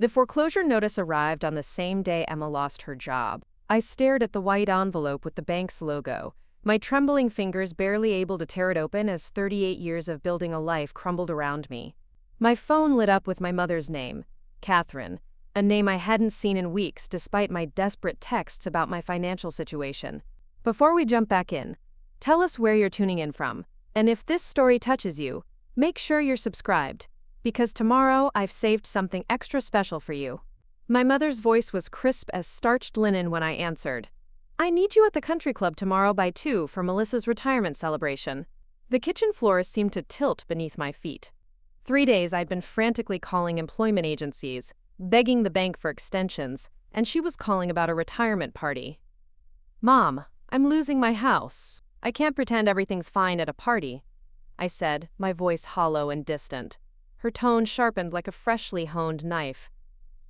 The foreclosure notice arrived on the same day Emma lost her job. I stared at the white envelope with the bank's logo, my trembling fingers barely able to tear it open as 38 years of building a life crumbled around me. My phone lit up with my mother's name, Catherine, a name I hadn't seen in weeks despite my desperate texts about my financial situation. Before we jump back in, tell us where you're tuning in from, and if this story touches you, make sure you're subscribed, because tomorrow I've saved something extra special for you. My mother's voice was crisp as starched linen when I answered. I need you at the country club tomorrow by 2 for Melissa's retirement celebration. The kitchen floor seemed to tilt beneath my feet. 3 days I'd been frantically calling employment agencies, begging the bank for extensions, and she was calling about a retirement party. Mom, I'm losing my house. I can't pretend everything's fine at a party, I said, my voice hollow and distant. Her tone sharpened like a freshly honed knife.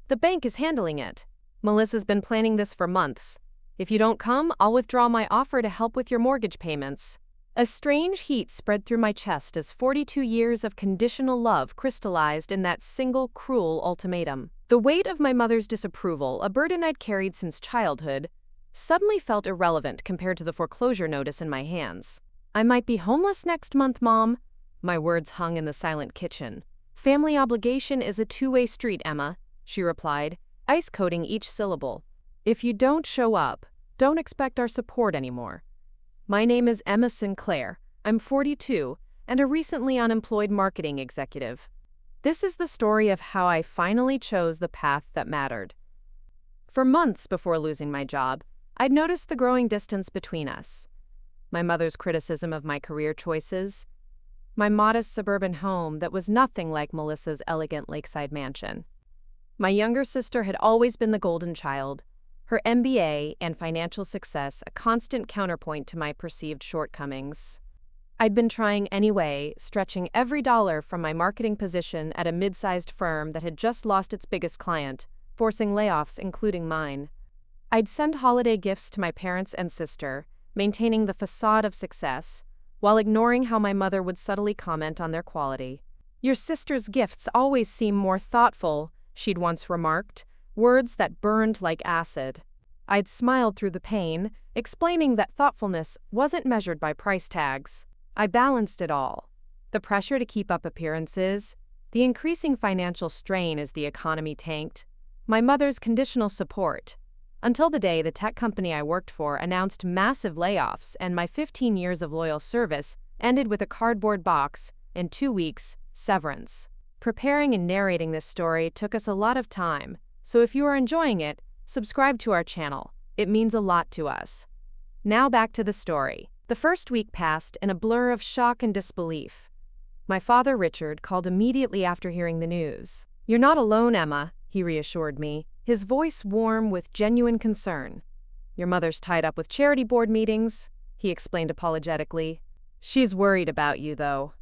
The bank is handling it. Melissa's been planning this for months. If you don't come, I'll withdraw my offer to help with your mortgage payments. A strange heat spread through my chest as 42 years of conditional love crystallized in that single cruel ultimatum. The weight of my mother's disapproval, a burden I'd carried since childhood, suddenly felt irrelevant compared to the foreclosure notice in my hands. I might be homeless next month, Mom. My words hung in the silent kitchen. Family obligation is a two-way street, Emma, she replied, ice-coating each syllable. If you don't show up, don't expect our support anymore. My name is Emma Sinclair. I'm 42 and a recently unemployed marketing executive. This is the story of how I finally chose the path that mattered. For months before losing my job, I'd noticed the growing distance between us. My mother's criticism of my career choices, my modest suburban home that was nothing like Melissa's elegant lakeside mansion. My younger sister had always been the golden child, her MBA and financial success a constant counterpoint to my perceived shortcomings. I'd been trying anyway, stretching every dollar from my marketing position at a mid-sized firm that had just lost its biggest client, forcing layoffs including mine. I'd send holiday gifts to my parents and sister, maintaining the facade of success, while ignoring how my mother would subtly comment on their quality. Your sister's gifts always seem more thoughtful, she'd once remarked, words that burned like acid. I'd smiled through the pain, explaining that thoughtfulness wasn't measured by price tags. I balanced it all. The pressure to keep up appearances, the increasing financial strain as the economy tanked, my mother's conditional support, until the day the tech company I worked for announced massive layoffs and my 15 years of loyal service ended with a cardboard box, in 2 weeks, severance. Preparing and narrating this story took us a lot of time, so if you are enjoying it, subscribe to our channel. It means a lot to us. Now back to the story. The first week passed in a blur of shock and disbelief. My father, Richard, called immediately after hearing the news. You're not alone, Emma, he reassured me, his voice warm with genuine concern. Your mother's tied up with charity board meetings, he explained apologetically. She's worried about you, though.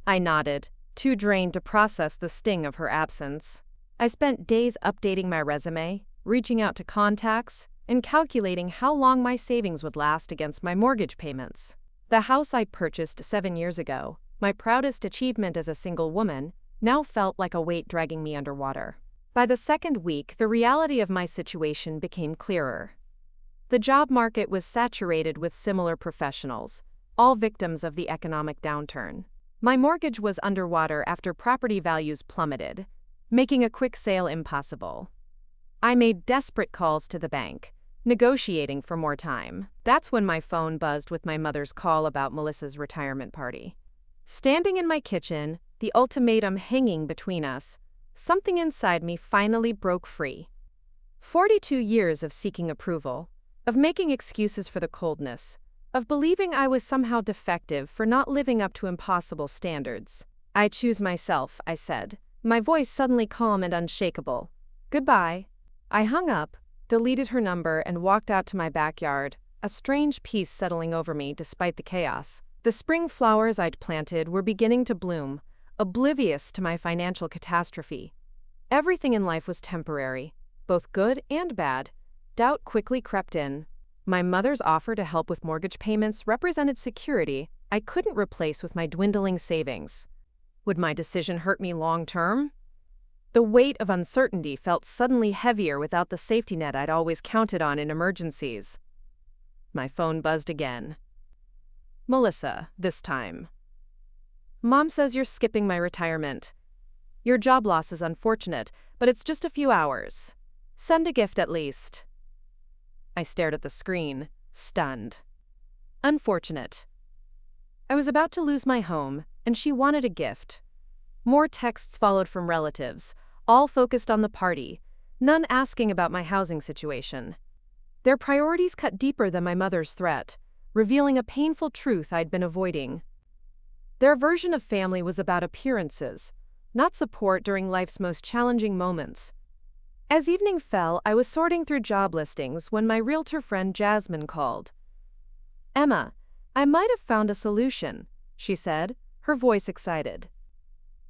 I nodded, too drained to process the sting of her absence. I spent days updating my resume, reaching out to contacts, and calculating how long my savings would last against my mortgage payments. The house I purchased 7 years ago, my proudest achievement as a single woman, now felt like a weight dragging me underwater. By the second week, the reality of my situation became clearer. The job market was saturated with similar professionals, all victims of the economic downturn. My mortgage was underwater after property values plummeted, making a quick sale impossible. I made desperate calls to the bank, negotiating for more time. That's when my phone buzzed with my mother's call about Melissa's retirement party. Standing in my kitchen, the ultimatum hanging between us, something inside me finally broke free. 42 years of seeking approval, of making excuses for the coldness, of believing I was somehow defective for not living up to impossible standards. I choose myself, I said, my voice suddenly calm and unshakable. Goodbye. I hung up, deleted her number, and walked out to my backyard, a strange peace settling over me despite the chaos. The spring flowers I'd planted were beginning to bloom, oblivious to my financial catastrophe. Everything in life was temporary, both good and bad. Doubt quickly crept in. My mother's offer to help with mortgage payments represented security I couldn't replace with my dwindling savings. Would my decision hurt me long term? The weight of uncertainty felt suddenly heavier without the safety net I'd always counted on in emergencies. My phone buzzed again. Melissa, this time. Mom says you're skipping my retirement. Your job loss is unfortunate, but it's just a few hours. Send a gift at least. I stared at the screen, stunned. Unfortunate. I was about to lose my home, and she wanted a gift. More texts followed from relatives, all focused on the party, none asking about my housing situation. Their priorities cut deeper than my mother's threat, revealing a painful truth I'd been avoiding. Their version of family was about appearances, not support during life's most challenging moments. As evening fell, I was sorting through job listings when my realtor friend Jasmine called. "Emma, I might have found a solution," she said, her voice excited.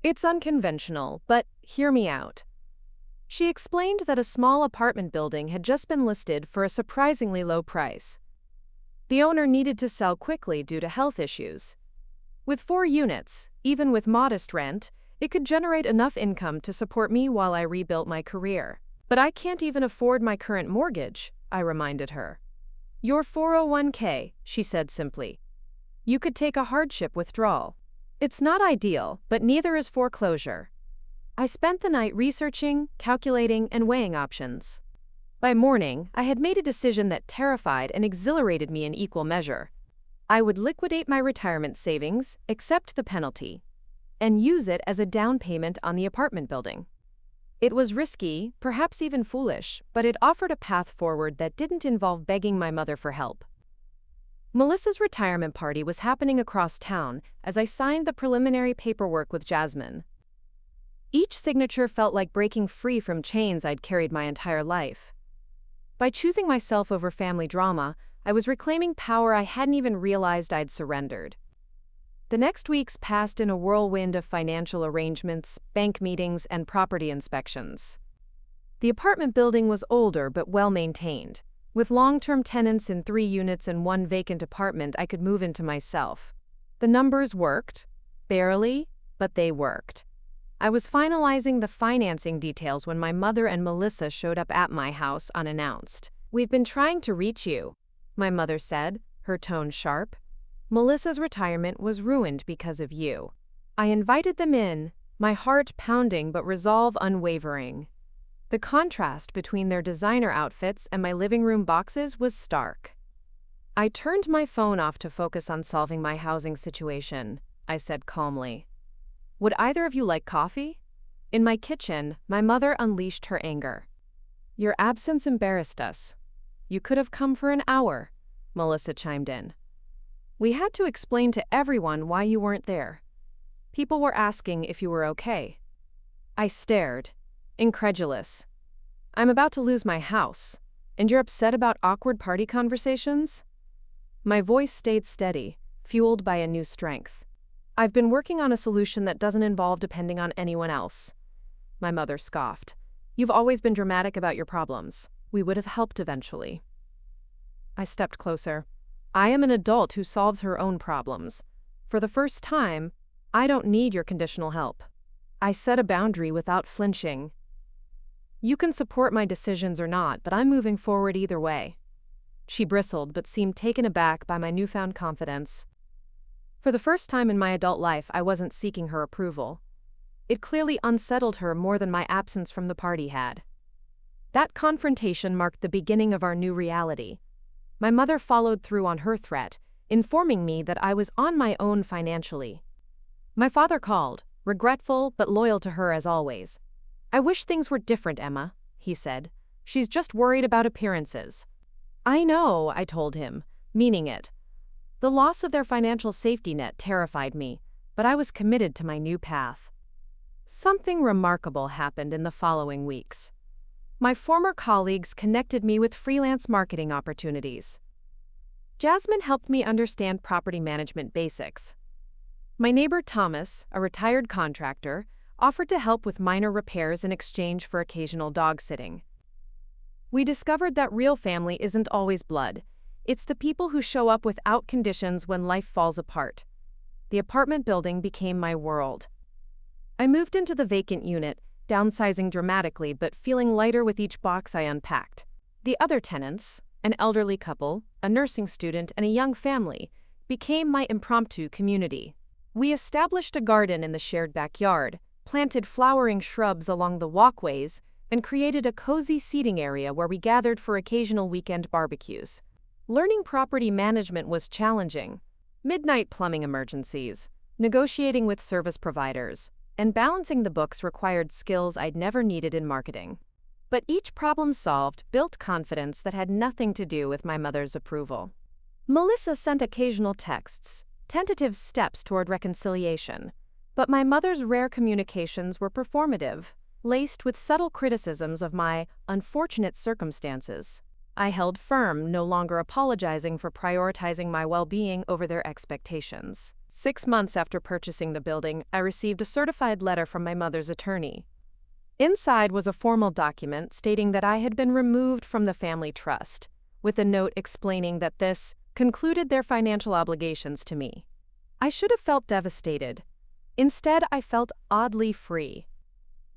"It's unconventional, but hear me out." She explained that a small apartment building had just been listed for a surprisingly low price. The owner needed to sell quickly due to health issues. With 4 units, even with modest rent, it could generate enough income to support me while I rebuilt my career. "But I can't even afford my current mortgage," I reminded her. "Your 401k, she said simply. "You could take a hardship withdrawal. It's not ideal, but neither is foreclosure." I spent the night researching, calculating, and weighing options. By morning, I had made a decision that terrified and exhilarated me in equal measure. I would liquidate my retirement savings, accept the penalty, and use it as a down payment on the apartment building. It was risky, perhaps even foolish, but it offered a path forward that didn't involve begging my mother for help. Melissa's retirement party was happening across town as I signed the preliminary paperwork with Jasmine. Each signature felt like breaking free from chains I'd carried my entire life. By choosing myself over family drama, I was reclaiming power I hadn't even realized I'd surrendered. The next weeks passed in a whirlwind of financial arrangements, bank meetings, and property inspections. The apartment building was older but well-maintained, with long-term tenants in 3 units and 1 vacant apartment I could move into myself. The numbers worked. Barely, but they worked. I was finalizing the financing details when my mother and Melissa showed up at my house unannounced. "We've been trying to reach you," my mother said, her tone sharp. "Melissa's retirement was ruined because of you." I invited them in, my heart pounding but resolve unwavering. The contrast between their designer outfits and my living room boxes was stark. "I turned my phone off to focus on solving my housing situation," I said calmly. "Would either of you like coffee?" In my kitchen, my mother unleashed her anger. "Your absence embarrassed us. You could have come for an hour," Melissa chimed in. "We had to explain to everyone why you weren't there. People were asking if you were okay." I stared, incredulous. "I'm about to lose my house, and you're upset about awkward party conversations?" My voice stayed steady, fueled by a new strength. "I've been working on a solution that doesn't involve depending on anyone else." My mother scoffed. "You've always been dramatic about your problems. We would have helped eventually." I stepped closer. "I am an adult who solves her own problems. For the first time, I don't need your conditional help." I set a boundary without flinching. "You can support my decisions or not, but I'm moving forward either way." She bristled but seemed taken aback by my newfound confidence. For the first time in my adult life, I wasn't seeking her approval. It clearly unsettled her more than my absence from the party had. That confrontation marked the beginning of our new reality. My mother followed through on her threat, informing me that I was on my own financially. My father called, regretful but loyal to her as always. "I wish things were different, Emma," he said. "She's just worried about appearances." "I know," I told him, meaning it. The loss of their financial safety net terrified me, but I was committed to my new path. Something remarkable happened in the following weeks. My former colleagues connected me with freelance marketing opportunities. Jasmine helped me understand property management basics. My neighbor Thomas, a retired contractor, offered to help with minor repairs in exchange for occasional dog sitting. We discovered that real family isn't always blood. It's the people who show up without conditions when life falls apart. The apartment building became my world. I moved into the vacant unit, downsizing dramatically but feeling lighter with each box I unpacked. The other tenants, an elderly couple, a nursing student, and a young family, became my impromptu community. We established a garden in the shared backyard, planted flowering shrubs along the walkways, and created a cozy seating area where we gathered for occasional weekend barbecues. Learning property management was challenging. Midnight plumbing emergencies, negotiating with service providers, and balancing the books required skills I'd never needed in marketing. But each problem solved built confidence that had nothing to do with my mother's approval. Melissa sent occasional texts, tentative steps toward reconciliation, but my mother's rare communications were performative, laced with subtle criticisms of my unfortunate circumstances. I held firm, no longer apologizing for prioritizing my well-being over their expectations. 6 months after purchasing the building, I received a certified letter from my mother's attorney. Inside was a formal document stating that I had been removed from the family trust, with a note explaining that this concluded their financial obligations to me. I should have felt devastated. Instead, I felt oddly free.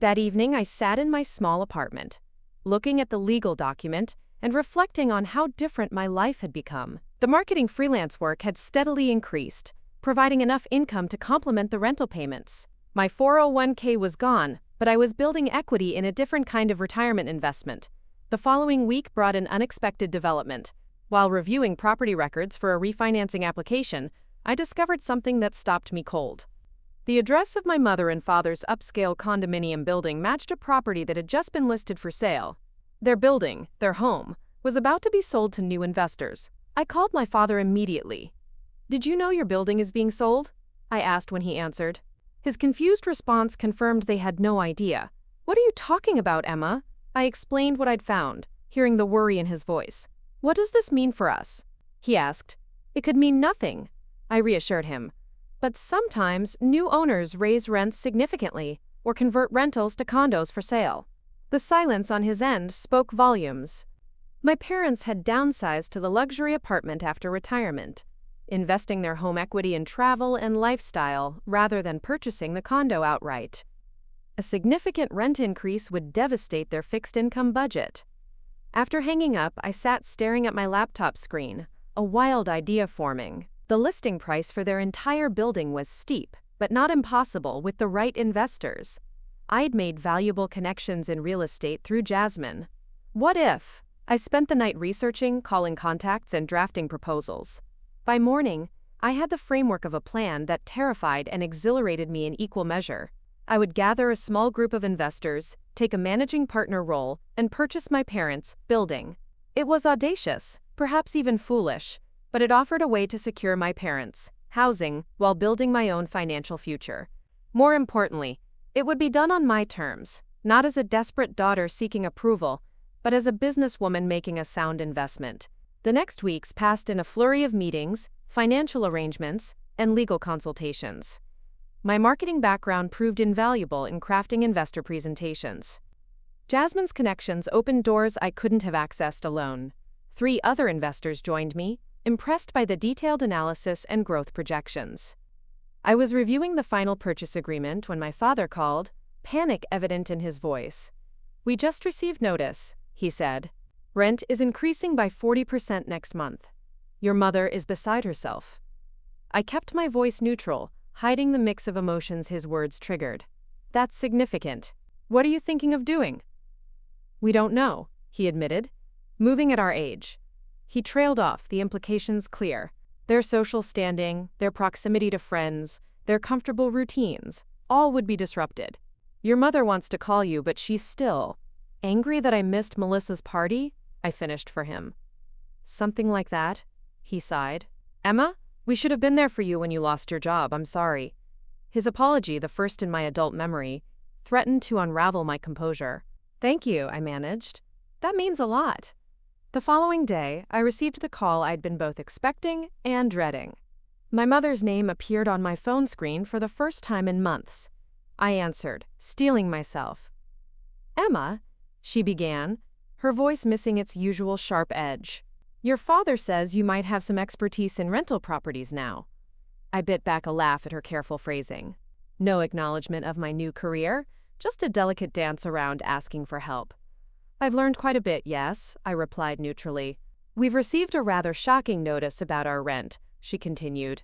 That evening, I sat in my small apartment, looking at the legal document and reflecting on how different my life had become. The marketing freelance work had steadily increased, providing enough income to complement the rental payments. My 401k was gone, but I was building equity in a different kind of retirement investment. The following week brought an unexpected development. While reviewing property records for a refinancing application, I discovered something that stopped me cold. The address of my mother and father's upscale condominium building matched a property that had just been listed for sale. Their building, their home, was about to be sold to new investors. I called my father immediately. "Did you know your building is being sold?" I asked when he answered. His confused response confirmed they had no idea. "What are you talking about, Emma?" I explained what I'd found, hearing the worry in his voice. "What does this mean for us?" he asked. "It could mean nothing," I reassured him. "But sometimes new owners raise rents significantly or convert rentals to condos for sale." The silence on his end spoke volumes. My parents had downsized to the luxury apartment after retirement, investing their home equity in travel and lifestyle rather than purchasing the condo outright. A significant rent increase would devastate their fixed-income budget. After hanging up, I sat staring at my laptop screen, a wild idea forming. The listing price for their entire building was steep, but not impossible with the right investors. I'd made valuable connections in real estate through Jasmine. What if? I spent the night researching, calling contacts, and drafting proposals. By morning, I had the framework of a plan that terrified and exhilarated me in equal measure. I would gather a small group of investors, take a managing partner role, and purchase my parents' building. It was audacious, perhaps even foolish, but it offered a way to secure my parents' housing while building my own financial future. More importantly, it would be done on my terms, not as a desperate daughter seeking approval, but as a businesswoman making a sound investment. The next weeks passed in a flurry of meetings, financial arrangements, and legal consultations. My marketing background proved invaluable in crafting investor presentations. Jasmine's connections opened doors I couldn't have accessed alone. 3 other investors joined me, impressed by the detailed analysis and growth projections. I was reviewing the final purchase agreement when my father called, panic evident in his voice. "We just received notice," he said. "Rent is increasing by 40% next month. Your mother is beside herself." I kept my voice neutral, hiding the mix of emotions his words triggered. "That's significant. What are you thinking of doing?" "We don't know," he admitted. "Moving at our age." He trailed off, the implications clear. Their social standing, their proximity to friends, their comfortable routines, all would be disrupted. "Your mother wants to call you, but she's still angry that I missed Melissa's party," I finished for him. "Something like that," he sighed. "Emma, we should have been there for you when you lost your job, I'm sorry." His apology, the first in my adult memory, threatened to unravel my composure. "Thank you," I managed. "That means a lot." The following day, I received the call I'd been both expecting and dreading. My mother's name appeared on my phone screen for the first time in months. I answered, steeling myself. "Emma," she began, her voice missing its usual sharp edge. "Your father says you might have some expertise in rental properties now." I bit back a laugh at her careful phrasing. No acknowledgement of my new career, just a delicate dance around asking for help. I've learned quite a bit, yes, I replied neutrally. We've received a rather shocking notice about our rent, she continued.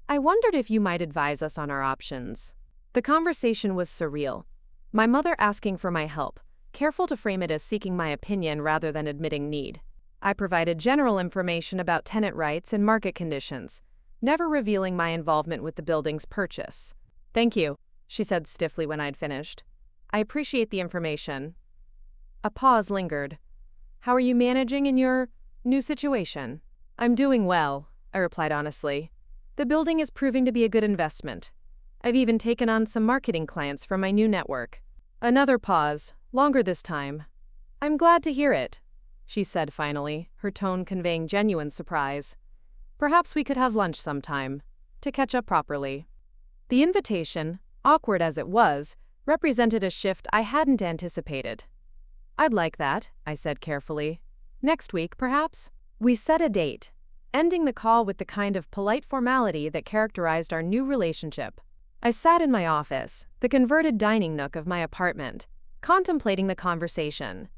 I wondered if you might advise us on our options. The conversation was surreal. My mother asking for my help, careful to frame it as seeking my opinion rather than admitting need. I provided general information about tenant rights and market conditions, never revealing my involvement with the building's purchase. Thank you, she said stiffly when I'd finished. I appreciate the information. A pause lingered. How are you managing in your new situation? I'm doing well, I replied honestly. The building is proving to be a good investment. I've even taken on some marketing clients from my new network. Another pause, longer this time. I'm glad to hear it, she said finally, her tone conveying genuine surprise. Perhaps we could have lunch sometime, to catch up properly. The invitation, awkward as it was, represented a shift I hadn't anticipated. I'd like that, I said carefully. Next week, perhaps? We set a date, ending the call with the kind of polite formality that characterized our new relationship. I sat in my office, the converted dining nook of my apartment, contemplating the conversation.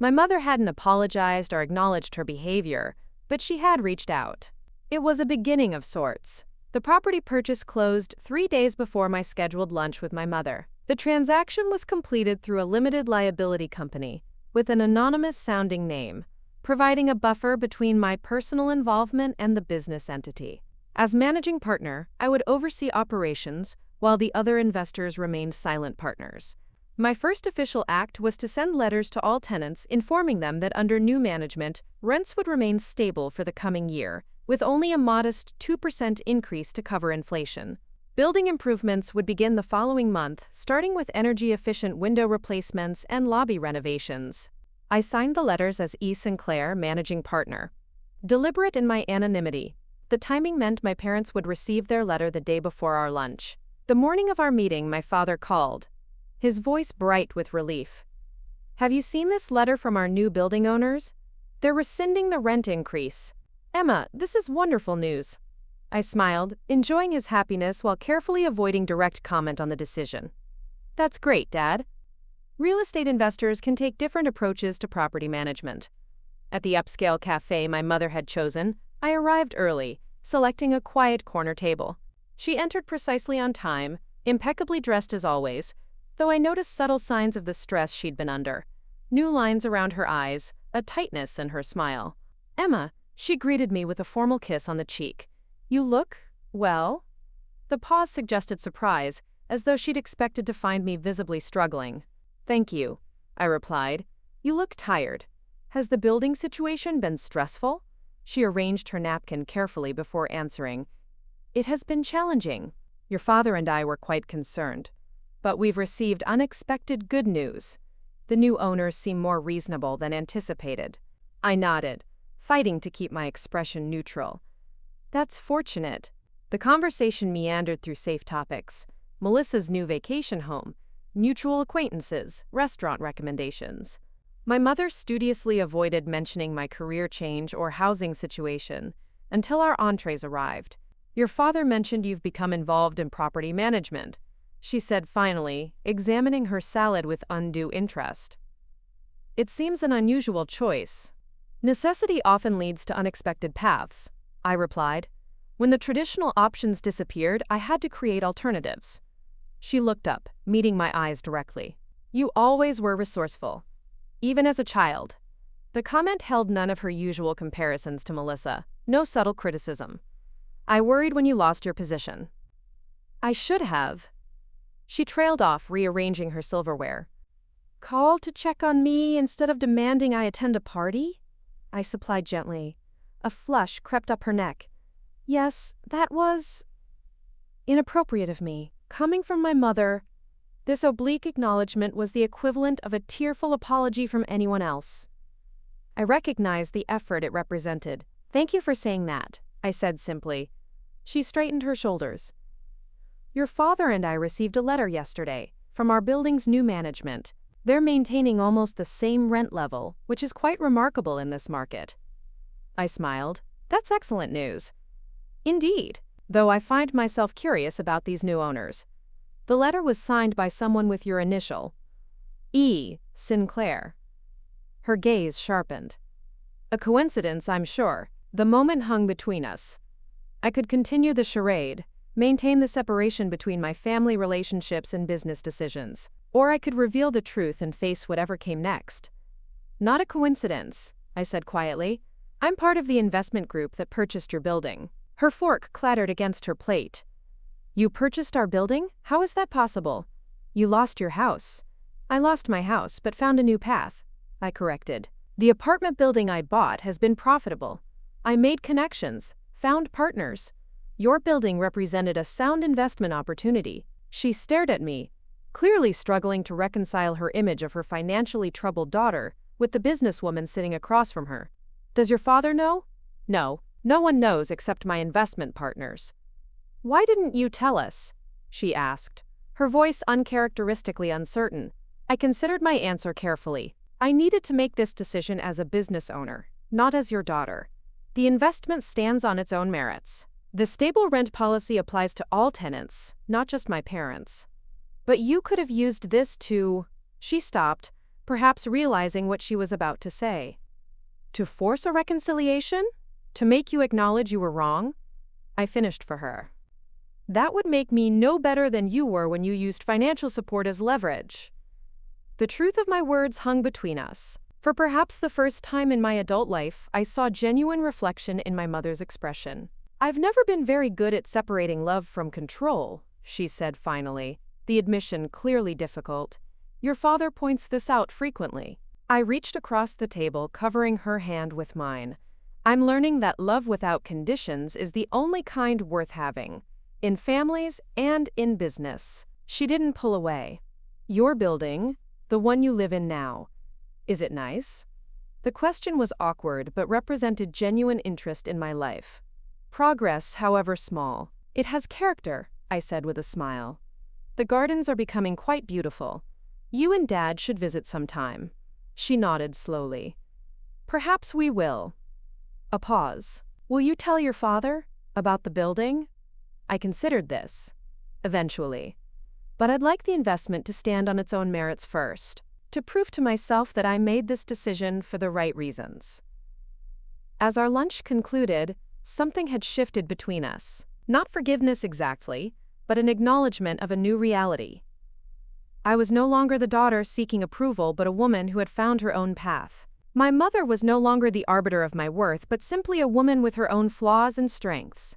My mother hadn't apologized or acknowledged her behavior, but she had reached out. It was a beginning of sorts. The property purchase closed 3 days before my scheduled lunch with my mother. The transaction was completed through a limited liability company, with an anonymous-sounding name, providing a buffer between my personal involvement and the business entity. As managing partner, I would oversee operations, while the other investors remained silent partners. My first official act was to send letters to all tenants informing them that under new management, rents would remain stable for the coming year, with only a modest 2% increase to cover inflation. Building improvements would begin the following month, starting with energy-efficient window replacements and lobby renovations. I signed the letters as E. Sinclair, managing partner. Deliberate in my anonymity, the timing meant my parents would receive their letter the day before our lunch. The morning of our meeting, my father called, his voice bright with relief. Have you seen this letter from our new building owners? They're rescinding the rent increase. Emma, this is wonderful news. I smiled, enjoying his happiness while carefully avoiding direct comment on the decision. That's great, Dad. Real estate investors can take different approaches to property management. At the upscale cafe my mother had chosen, I arrived early, selecting a quiet corner table. She entered precisely on time, impeccably dressed as always, though I noticed subtle signs of the stress she'd been under. New lines around her eyes, a tightness in her smile. Emma, she greeted me with a formal kiss on the cheek. You look, well? The pause suggested surprise, as though she'd expected to find me visibly struggling. Thank you, I replied. You look tired. Has the building situation been stressful? She arranged her napkin carefully before answering. It has been challenging. Your father and I were quite concerned. But we've received unexpected good news. The new owners seem more reasonable than anticipated. I nodded, fighting to keep my expression neutral. That's fortunate. The conversation meandered through safe topics. Melissa's new vacation home, mutual acquaintances, restaurant recommendations. My mother studiously avoided mentioning my career change or housing situation until our entrees arrived. Your father mentioned you've become involved in property management, she said finally, examining her salad with undue interest. It seems an unusual choice. Necessity often leads to unexpected paths, I replied. When the traditional options disappeared, I had to create alternatives. She looked up, meeting my eyes directly. You always were resourceful. Even as a child. The comment held none of her usual comparisons to Melissa, no subtle criticism. I worried when you lost your position. I should have. She trailed off, rearranging her silverware. Called to check on me instead of demanding I attend a party? I supplied gently. A flush crept up her neck. Yes, that was inappropriate of me. Coming from my mother, this oblique acknowledgement was the equivalent of a tearful apology from anyone else. I recognized the effort it represented. Thank you for saying that, I said simply. She straightened her shoulders. Your father and I received a letter yesterday from our building's new management. They're maintaining almost the same rent level, which is quite remarkable in this market. I smiled. That's excellent news. Indeed, though I find myself curious about these new owners. The letter was signed by someone with your initial, E. Sinclair. Her gaze sharpened. A coincidence, I'm sure. The moment hung between us. I could continue the charade, maintain the separation between my family relationships and business decisions, or I could reveal the truth and face whatever came next. Not a coincidence, I said quietly. I'm part of the investment group that purchased your building. Her fork clattered against her plate. You purchased our building? How is that possible? You lost your house. I lost my house, but found a new path, I corrected. The apartment building I bought has been profitable. I made connections, found partners. Your building represented a sound investment opportunity. She stared at me, clearly struggling to reconcile her image of her financially troubled daughter with the businesswoman sitting across from her. Does your father know? No, no one knows except my investment partners. Why didn't you tell us? She asked, her voice uncharacteristically uncertain. I considered my answer carefully. I needed to make this decision as a business owner, not as your daughter. The investment stands on its own merits. The stable rent policy applies to all tenants, not just my parents. But you could have used this to… She stopped, perhaps realizing what she was about to say. To force a reconciliation? To make you acknowledge you were wrong? I finished for her. That would make me no better than you were when you used financial support as leverage. The truth of my words hung between us. For perhaps the first time in my adult life, I saw genuine reflection in my mother's expression. I've never been very good at separating love from control, she said finally, the admission clearly difficult. Your father points this out frequently. I reached across the table, covering her hand with mine. I'm learning that love without conditions is the only kind worth having, in families and in business. She didn't pull away. Your building, the one you live in now, is it nice? The question was awkward but represented genuine interest in my life. Progress, however small. It has character, I said with a smile. The gardens are becoming quite beautiful. You and Dad should visit sometime. She nodded slowly. Perhaps we will. A pause. Will you tell your father about the building? I considered this. Eventually. But I'd like the investment to stand on its own merits first, to prove to myself that I made this decision for the right reasons. As our lunch concluded, something had shifted between us. Not forgiveness exactly, but an acknowledgement of a new reality. I was no longer the daughter seeking approval, but a woman who had found her own path. My mother was no longer the arbiter of my worth, but simply a woman with her own flaws and strengths.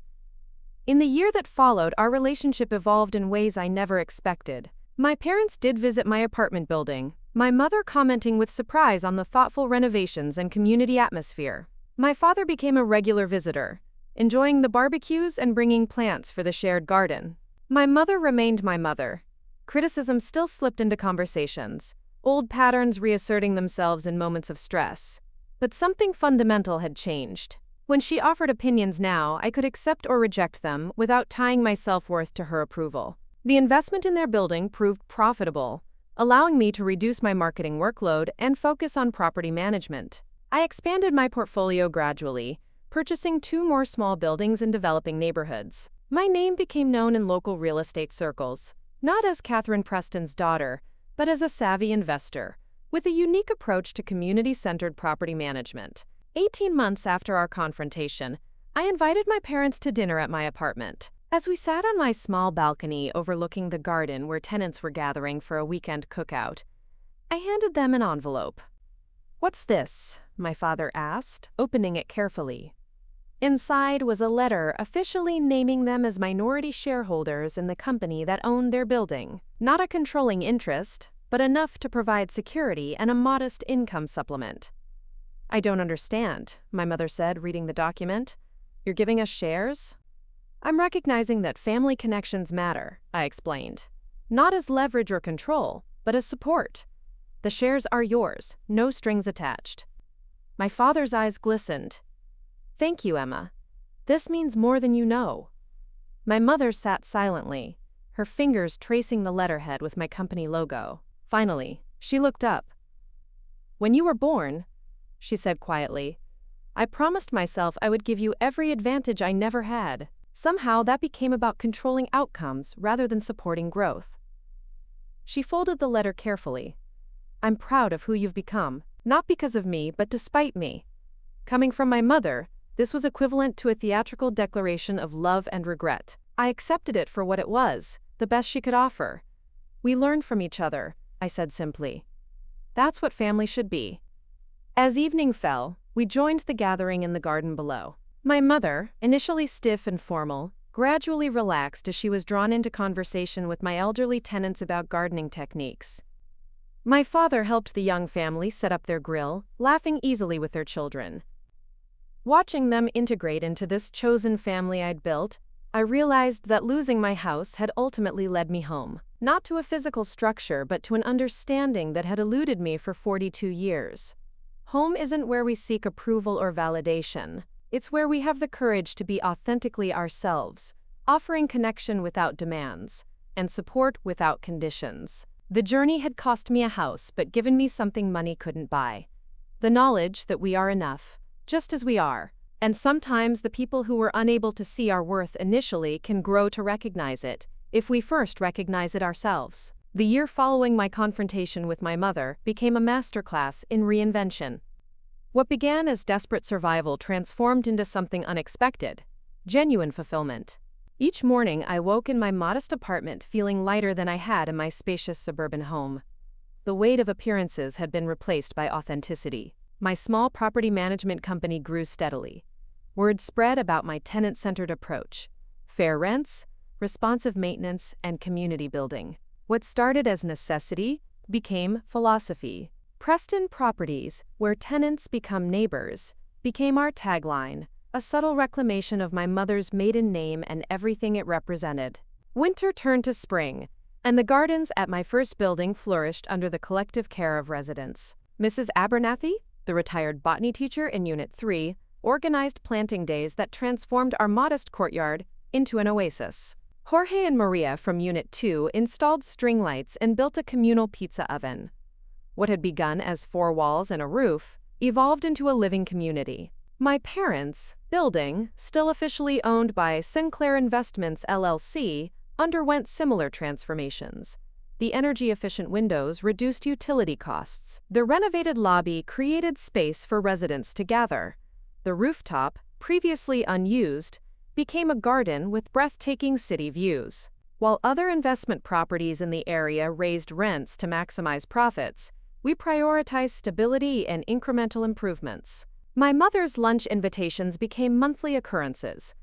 In the year that followed, our relationship evolved in ways I never expected. My parents did visit my apartment building, my mother commenting with surprise on the thoughtful renovations and community atmosphere. My father became a regular visitor, enjoying the barbecues and bringing plants for the shared garden. My mother remained my mother. Criticism still slipped into conversations, old patterns reasserting themselves in moments of stress. But something fundamental had changed. When she offered opinions now, I could accept or reject them without tying my self-worth to her approval. The investment in their building proved profitable, allowing me to reduce my marketing workload and focus on property management. I expanded my portfolio gradually, purchasing 2 more small buildings in developing neighborhoods. My name became known in local real estate circles, not as Catherine Preston's daughter, but as a savvy investor, with a unique approach to community-centered property management. 18 months after our confrontation, I invited my parents to dinner at my apartment. As we sat on my small balcony overlooking the garden where tenants were gathering for a weekend cookout, I handed them an envelope. "What's this?" my father asked, opening it carefully. Inside was a letter officially naming them as minority shareholders in the company that owned their building. Not a controlling interest, but enough to provide security and a modest income supplement. "I don't understand," my mother said, reading the document. "You're giving us shares?" "I'm recognizing that family connections matter," I explained. "Not as leverage or control, but as support. The shares are yours, no strings attached." My father's eyes glistened. "Thank you, Emma. This means more than you know." My mother sat silently, her fingers tracing the letterhead with my company logo. Finally, she looked up. "When you were born," she said quietly, "I promised myself I would give you every advantage I never had. Somehow that became about controlling outcomes rather than supporting growth. She folded the letter carefully. I'm proud of who you've become, not because of me, but despite me. Coming from my mother, this was equivalent to a theatrical declaration of love and regret. I accepted it for what it was, the best she could offer. We learned from each other, I said simply. That's what family should be. As evening fell, we joined the gathering in the garden below. My mother, initially stiff and formal, gradually relaxed as she was drawn into conversation with my elderly tenants about gardening techniques. My father helped the young family set up their grill, laughing easily with their children. Watching them integrate into this chosen family I'd built, I realized that losing my house had ultimately led me home, not to a physical structure but to an understanding that had eluded me for 42 years. Home isn't where we seek approval or validation. It's where we have the courage to be authentically ourselves, offering connection without demands, and support without conditions. The journey had cost me a house but given me something money couldn't buy. The knowledge that we are enough, just as we are, and sometimes the people who were unable to see our worth initially can grow to recognize it, if we first recognize it ourselves. The year following my confrontation with my mother became a masterclass in reinvention. What began as desperate survival transformed into something unexpected, genuine fulfillment. Each morning I woke in my modest apartment feeling lighter than I had in my spacious suburban home. The weight of appearances had been replaced by authenticity. My small property management company grew steadily. Word spread about my tenant-centered approach: fair rents, responsive maintenance, and community building. What started as necessity became philosophy. Preston Properties, where tenants become neighbors, became our tagline, a subtle reclamation of my mother's maiden name and everything it represented. Winter turned to spring, and the gardens at my first building flourished under the collective care of residents. Mrs. Abernathy, the retired botany teacher in Unit 3, organized planting days that transformed our modest courtyard into an oasis. Jorge and Maria from Unit 2 installed string lights and built a communal pizza oven. What had begun as 4 walls and a roof evolved into a living community. My parents' building, still officially owned by Sinclair Investments LLC, underwent similar transformations. The energy-efficient windows reduced utility costs. The renovated lobby created space for residents to gather. The rooftop, previously unused, became a garden with breathtaking city views. While other investment properties in the area raised rents to maximize profits, we prioritized stability and incremental improvements. My mother's lunch invitations became monthly occurrences.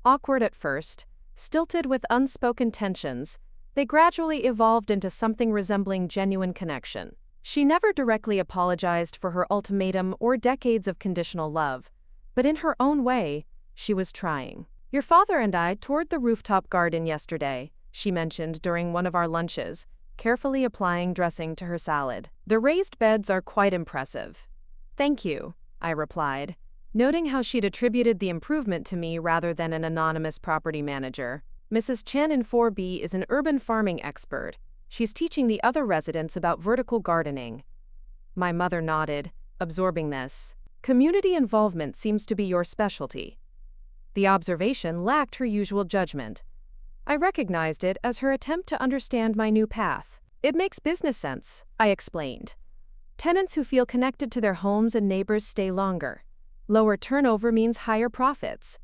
Awkward at first, stilted with unspoken tensions, they gradually evolved into something resembling genuine connection. She never directly apologized for her ultimatum or decades of conditional love, but in her own way, she was trying. Your father and I toured the rooftop garden yesterday, she mentioned during one of our lunches, carefully applying dressing to her salad. The raised beds are quite impressive. Thank you, I replied, noting how she'd attributed the improvement to me rather than an anonymous property manager. Mrs. Chen in 4B is an urban farming expert. She's teaching the other residents about vertical gardening. My mother nodded, absorbing this. Community involvement seems to be your specialty. The observation lacked her usual judgment. I recognized it as her attempt to understand my new path. It makes business sense, I explained. Tenants who feel connected to their homes and neighbors stay longer. Lower turnover means higher profits.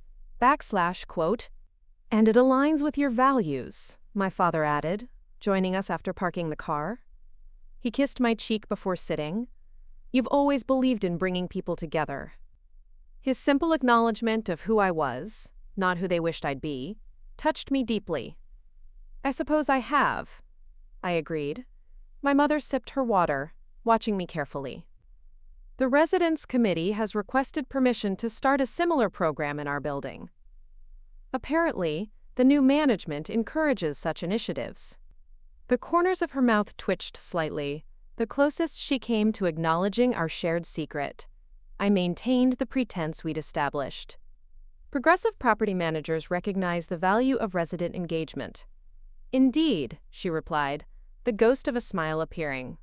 Quote, and it aligns with your values, my father added, joining us after parking the car. He kissed my cheek before sitting. You've always believed in bringing people together. His simple acknowledgement of who I was, not who they wished I'd be, touched me deeply. I suppose I have, I agreed. My mother sipped her water, watching me carefully. The Residents Committee has requested permission to start a similar program in our building. Apparently, the new management encourages such initiatives. The corners of her mouth twitched slightly, the closest she came to acknowledging our shared secret. I maintained the pretense we'd established. Progressive property managers recognize the value of resident engagement. Indeed, she replied, the ghost of a smile appearing.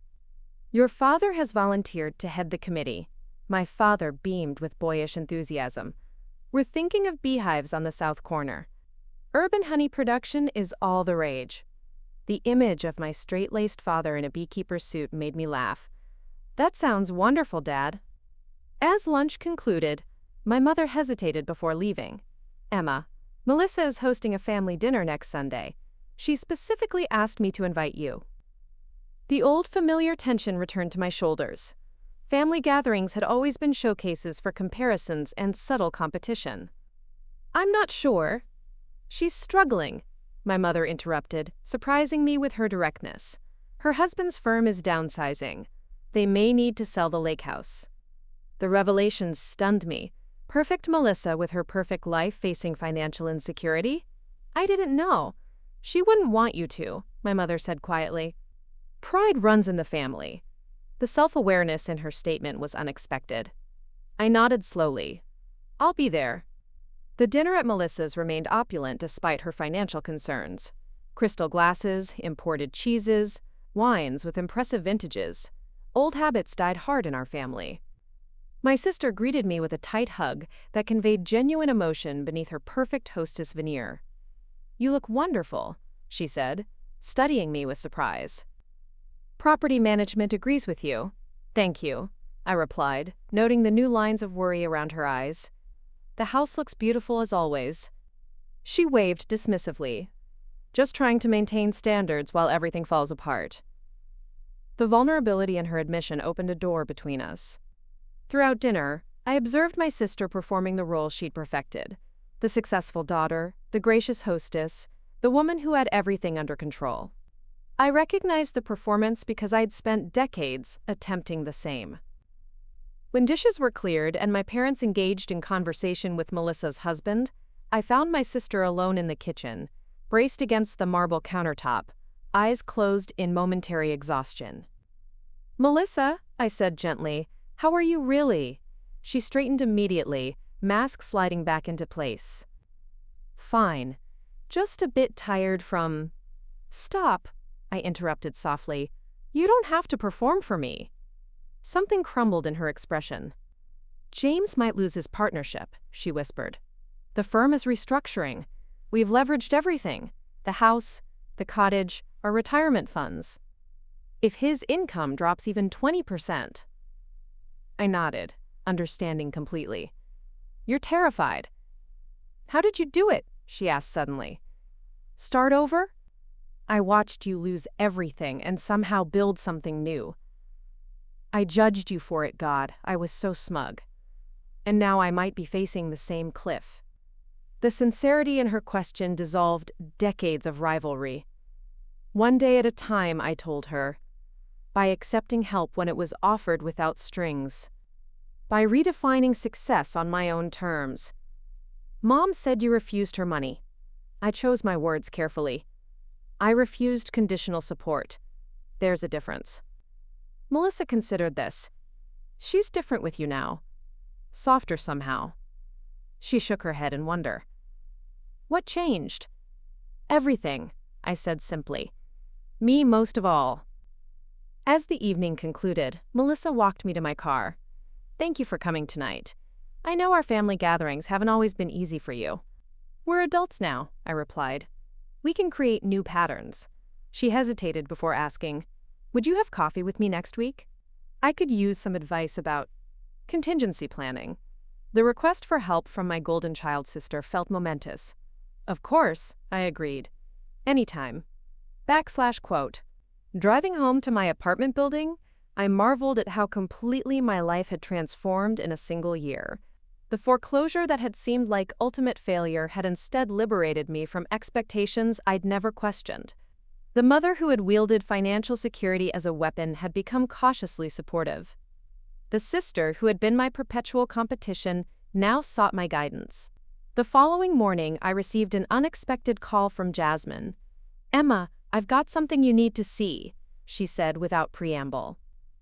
Your father has volunteered to head the committee. My father beamed with boyish enthusiasm. We're thinking of beehives on the south corner. Urban honey production is all the rage. The image of my straight-laced father in a beekeeper's suit made me laugh. "That sounds wonderful, Dad." As lunch concluded, my mother hesitated before leaving. "Emma, Melissa is hosting a family dinner next Sunday. She specifically asked me to invite you." The old familiar tension returned to my shoulders. Family gatherings had always been showcases for comparisons and subtle competition. "I'm not sure." "She's struggling," my mother interrupted, surprising me with her directness. "Her husband's firm is downsizing. They may need to sell the lake house." The revelation stunned me. Perfect Melissa with her perfect life facing financial insecurity? "I didn't know." "She wouldn't want you to," my mother said quietly. "Pride runs in the family." The self-awareness in her statement was unexpected. I nodded slowly. "I'll be there." The dinner at Melissa's remained opulent despite her financial concerns. Crystal glasses, imported cheeses, wines with impressive vintages. Old habits died hard in our family. My sister greeted me with a tight hug that conveyed genuine emotion beneath her perfect hostess veneer. "You look wonderful," she said, studying me with surprise. "Property management agrees with you." "Thank you," I replied, noting the new lines of worry around her eyes. "The house looks beautiful as always." She waved dismissively. "Just trying to maintain standards while everything falls apart." The vulnerability in her admission opened a door between us. Throughout dinner, I observed my sister performing the role she'd perfected. The successful daughter, the gracious hostess, the woman who had everything under control. I recognized the performance because I'd spent decades attempting the same. When dishes were cleared and my parents engaged in conversation with Melissa's husband, I found my sister alone in the kitchen, braced against the marble countertop, eyes closed in momentary exhaustion. "Melissa," I said gently, "how are you really?" She straightened immediately, mask sliding back into place. "Fine. Just a bit tired from—" "Stop," I interrupted softly. "You don't have to perform for me." Something crumbled in her expression. "James might lose his partnership," she whispered. "The firm is restructuring. We've leveraged everything: the house, the cottage, our retirement funds. If his income drops even 20%. I nodded, understanding completely. "You're terrified." "How did you do it?" she asked suddenly. "Start over?" "I watched you lose everything and somehow build something new. I judged you for it, God. I was so smug. And now I might be facing the same cliff." The sincerity in her question dissolved decades of rivalry. "One day at a time," I told her. By accepting help when it was offered without strings. By redefining success on my own terms. "Mom said you refused her money." I chose my words carefully. "I refused conditional support. There's a difference." Melissa considered this. "She's different with you now. Softer somehow." She shook her head in wonder. "What changed?" "Everything," I said simply. "Me most of all." As the evening concluded, Melissa walked me to my car. "Thank you for coming tonight. I know our family gatherings haven't always been easy for you." "We're adults now," I replied. "We can create new patterns." She hesitated before asking, "Would you have coffee with me next week? I could use some advice about contingency planning." The request for help from my golden child sister felt momentous. "Of course," I agreed. "Anytime." /quote. Driving home to my apartment building, I marveled at how completely my life had transformed in a single year. The foreclosure that had seemed like ultimate failure had instead liberated me from expectations I'd never questioned. The mother who had wielded financial security as a weapon had become cautiously supportive. The sister who had been my perpetual competition now sought my guidance. The following morning, I received an unexpected call from Jasmine. "Emma, I've got something you need to see," she said without preamble.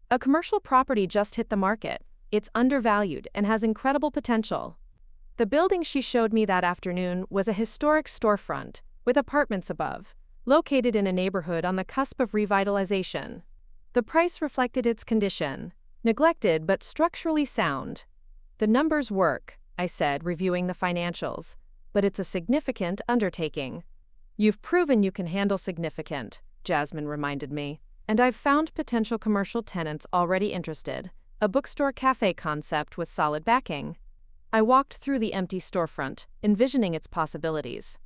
"A commercial property just hit the market. It's undervalued and has incredible potential." The building she showed me that afternoon was a historic storefront with apartments above, located in a neighborhood on the cusp of revitalization. The price reflected its condition, neglected but structurally sound. "The numbers work," I said, reviewing the financials, "but it's a significant undertaking." "You've proven you can handle significant," Jasmine reminded me. And I've found potential commercial tenants already interested. A bookstore cafe concept with solid backing. I walked through the empty storefront, envisioning its possibilities.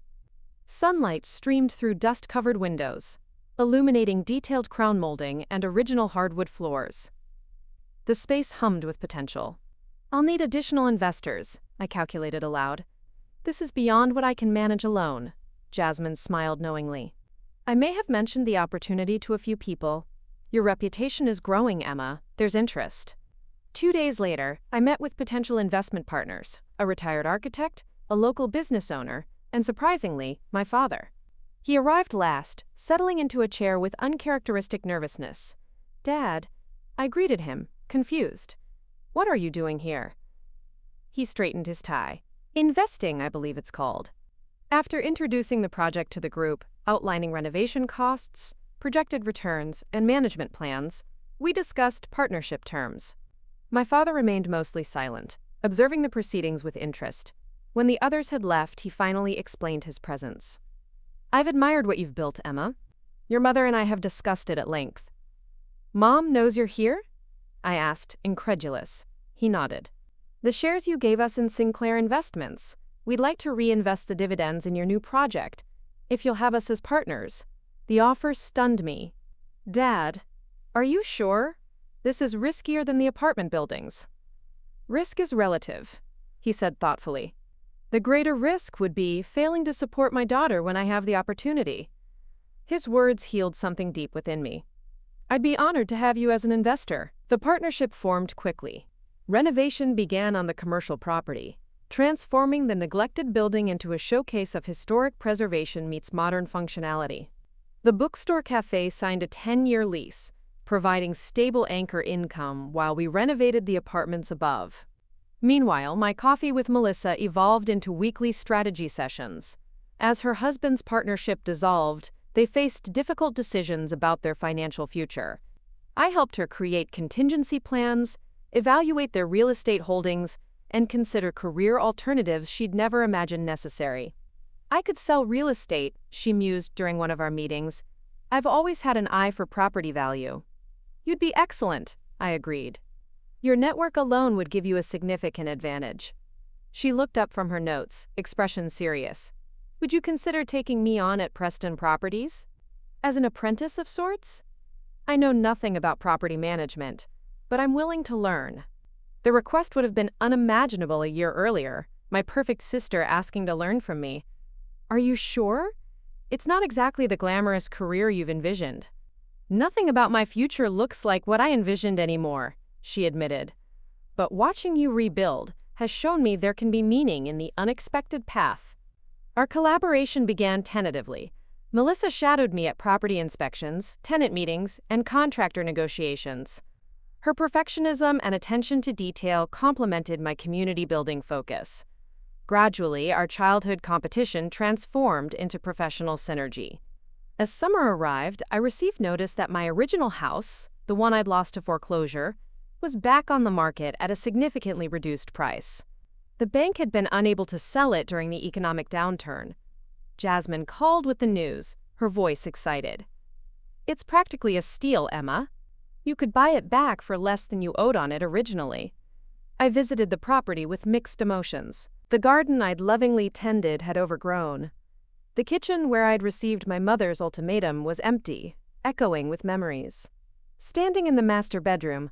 Sunlight streamed through dust-covered windows, illuminating detailed crown molding and original hardwood floors. The space hummed with potential. I'll need additional investors, I calculated aloud. This is beyond what I can manage alone. Jasmine smiled knowingly. I may have mentioned the opportunity to a few people. Your reputation is growing, Emma. There's interest. 2 days later, I met with potential investment partners, a retired architect, a local business owner, and surprisingly, my father. He arrived last, settling into a chair with uncharacteristic nervousness. Dad, I greeted him, confused. What are you doing here? He straightened his tie. Investing, I believe it's called. After introducing the project to the group, outlining renovation costs, projected returns, and management plans, we discussed partnership terms. My father remained mostly silent, observing the proceedings with interest. When the others had left, he finally explained his presence. I've admired what you've built, Emma. Your mother and I have discussed it at length. Mom knows you're here? I asked, incredulous. He nodded. The shares you gave us in Sinclair Investments. We'd like to reinvest the dividends in your new project, if you'll have us as partners. The offer stunned me. Dad, are you sure? This is riskier than the apartment buildings. Risk is relative, he said thoughtfully. The greater risk would be failing to support my daughter when I have the opportunity. His words healed something deep within me. I'd be honored to have you as an investor. The partnership formed quickly. Renovation began on the commercial property, transforming the neglected building into a showcase of historic preservation meets modern functionality. The bookstore cafe signed a 10-year lease, providing stable anchor income while we renovated the apartments above. Meanwhile, my coffee with Melissa evolved into weekly strategy sessions. As her husband's partnership dissolved, they faced difficult decisions about their financial future. I helped her create contingency plans, evaluate their real estate holdings, and consider career alternatives she'd never imagined necessary. I could sell real estate, she mused during one of our meetings. I've always had an eye for property value. You'd be excellent, I agreed. Your network alone would give you a significant advantage. She looked up from her notes, expression serious. Would you consider taking me on at Preston Properties? As an apprentice of sorts? I know nothing about property management, but I'm willing to learn. The request would have been unimaginable a year earlier, my perfect sister asking to learn from me. Are you sure? It's not exactly the glamorous career you've envisioned. Nothing about my future looks like what I envisioned anymore, she admitted. But watching you rebuild has shown me there can be meaning in the unexpected path. Our collaboration began tentatively. Melissa shadowed me at property inspections, tenant meetings, and contractor negotiations. Her perfectionism and attention to detail complemented my community-building focus. Gradually, our childhood competition transformed into professional synergy. As summer arrived, I received notice that my original house, the one I'd lost to foreclosure, was back on the market at a significantly reduced price. The bank had been unable to sell it during the economic downturn. Jasmine called with the news, her voice excited. It's practically a steal, Emma. You could buy it back for less than you owed on it originally. I visited the property with mixed emotions. The garden I'd lovingly tended had overgrown. The kitchen where I'd received my mother's ultimatum was empty, echoing with memories. Standing in the master bedroom,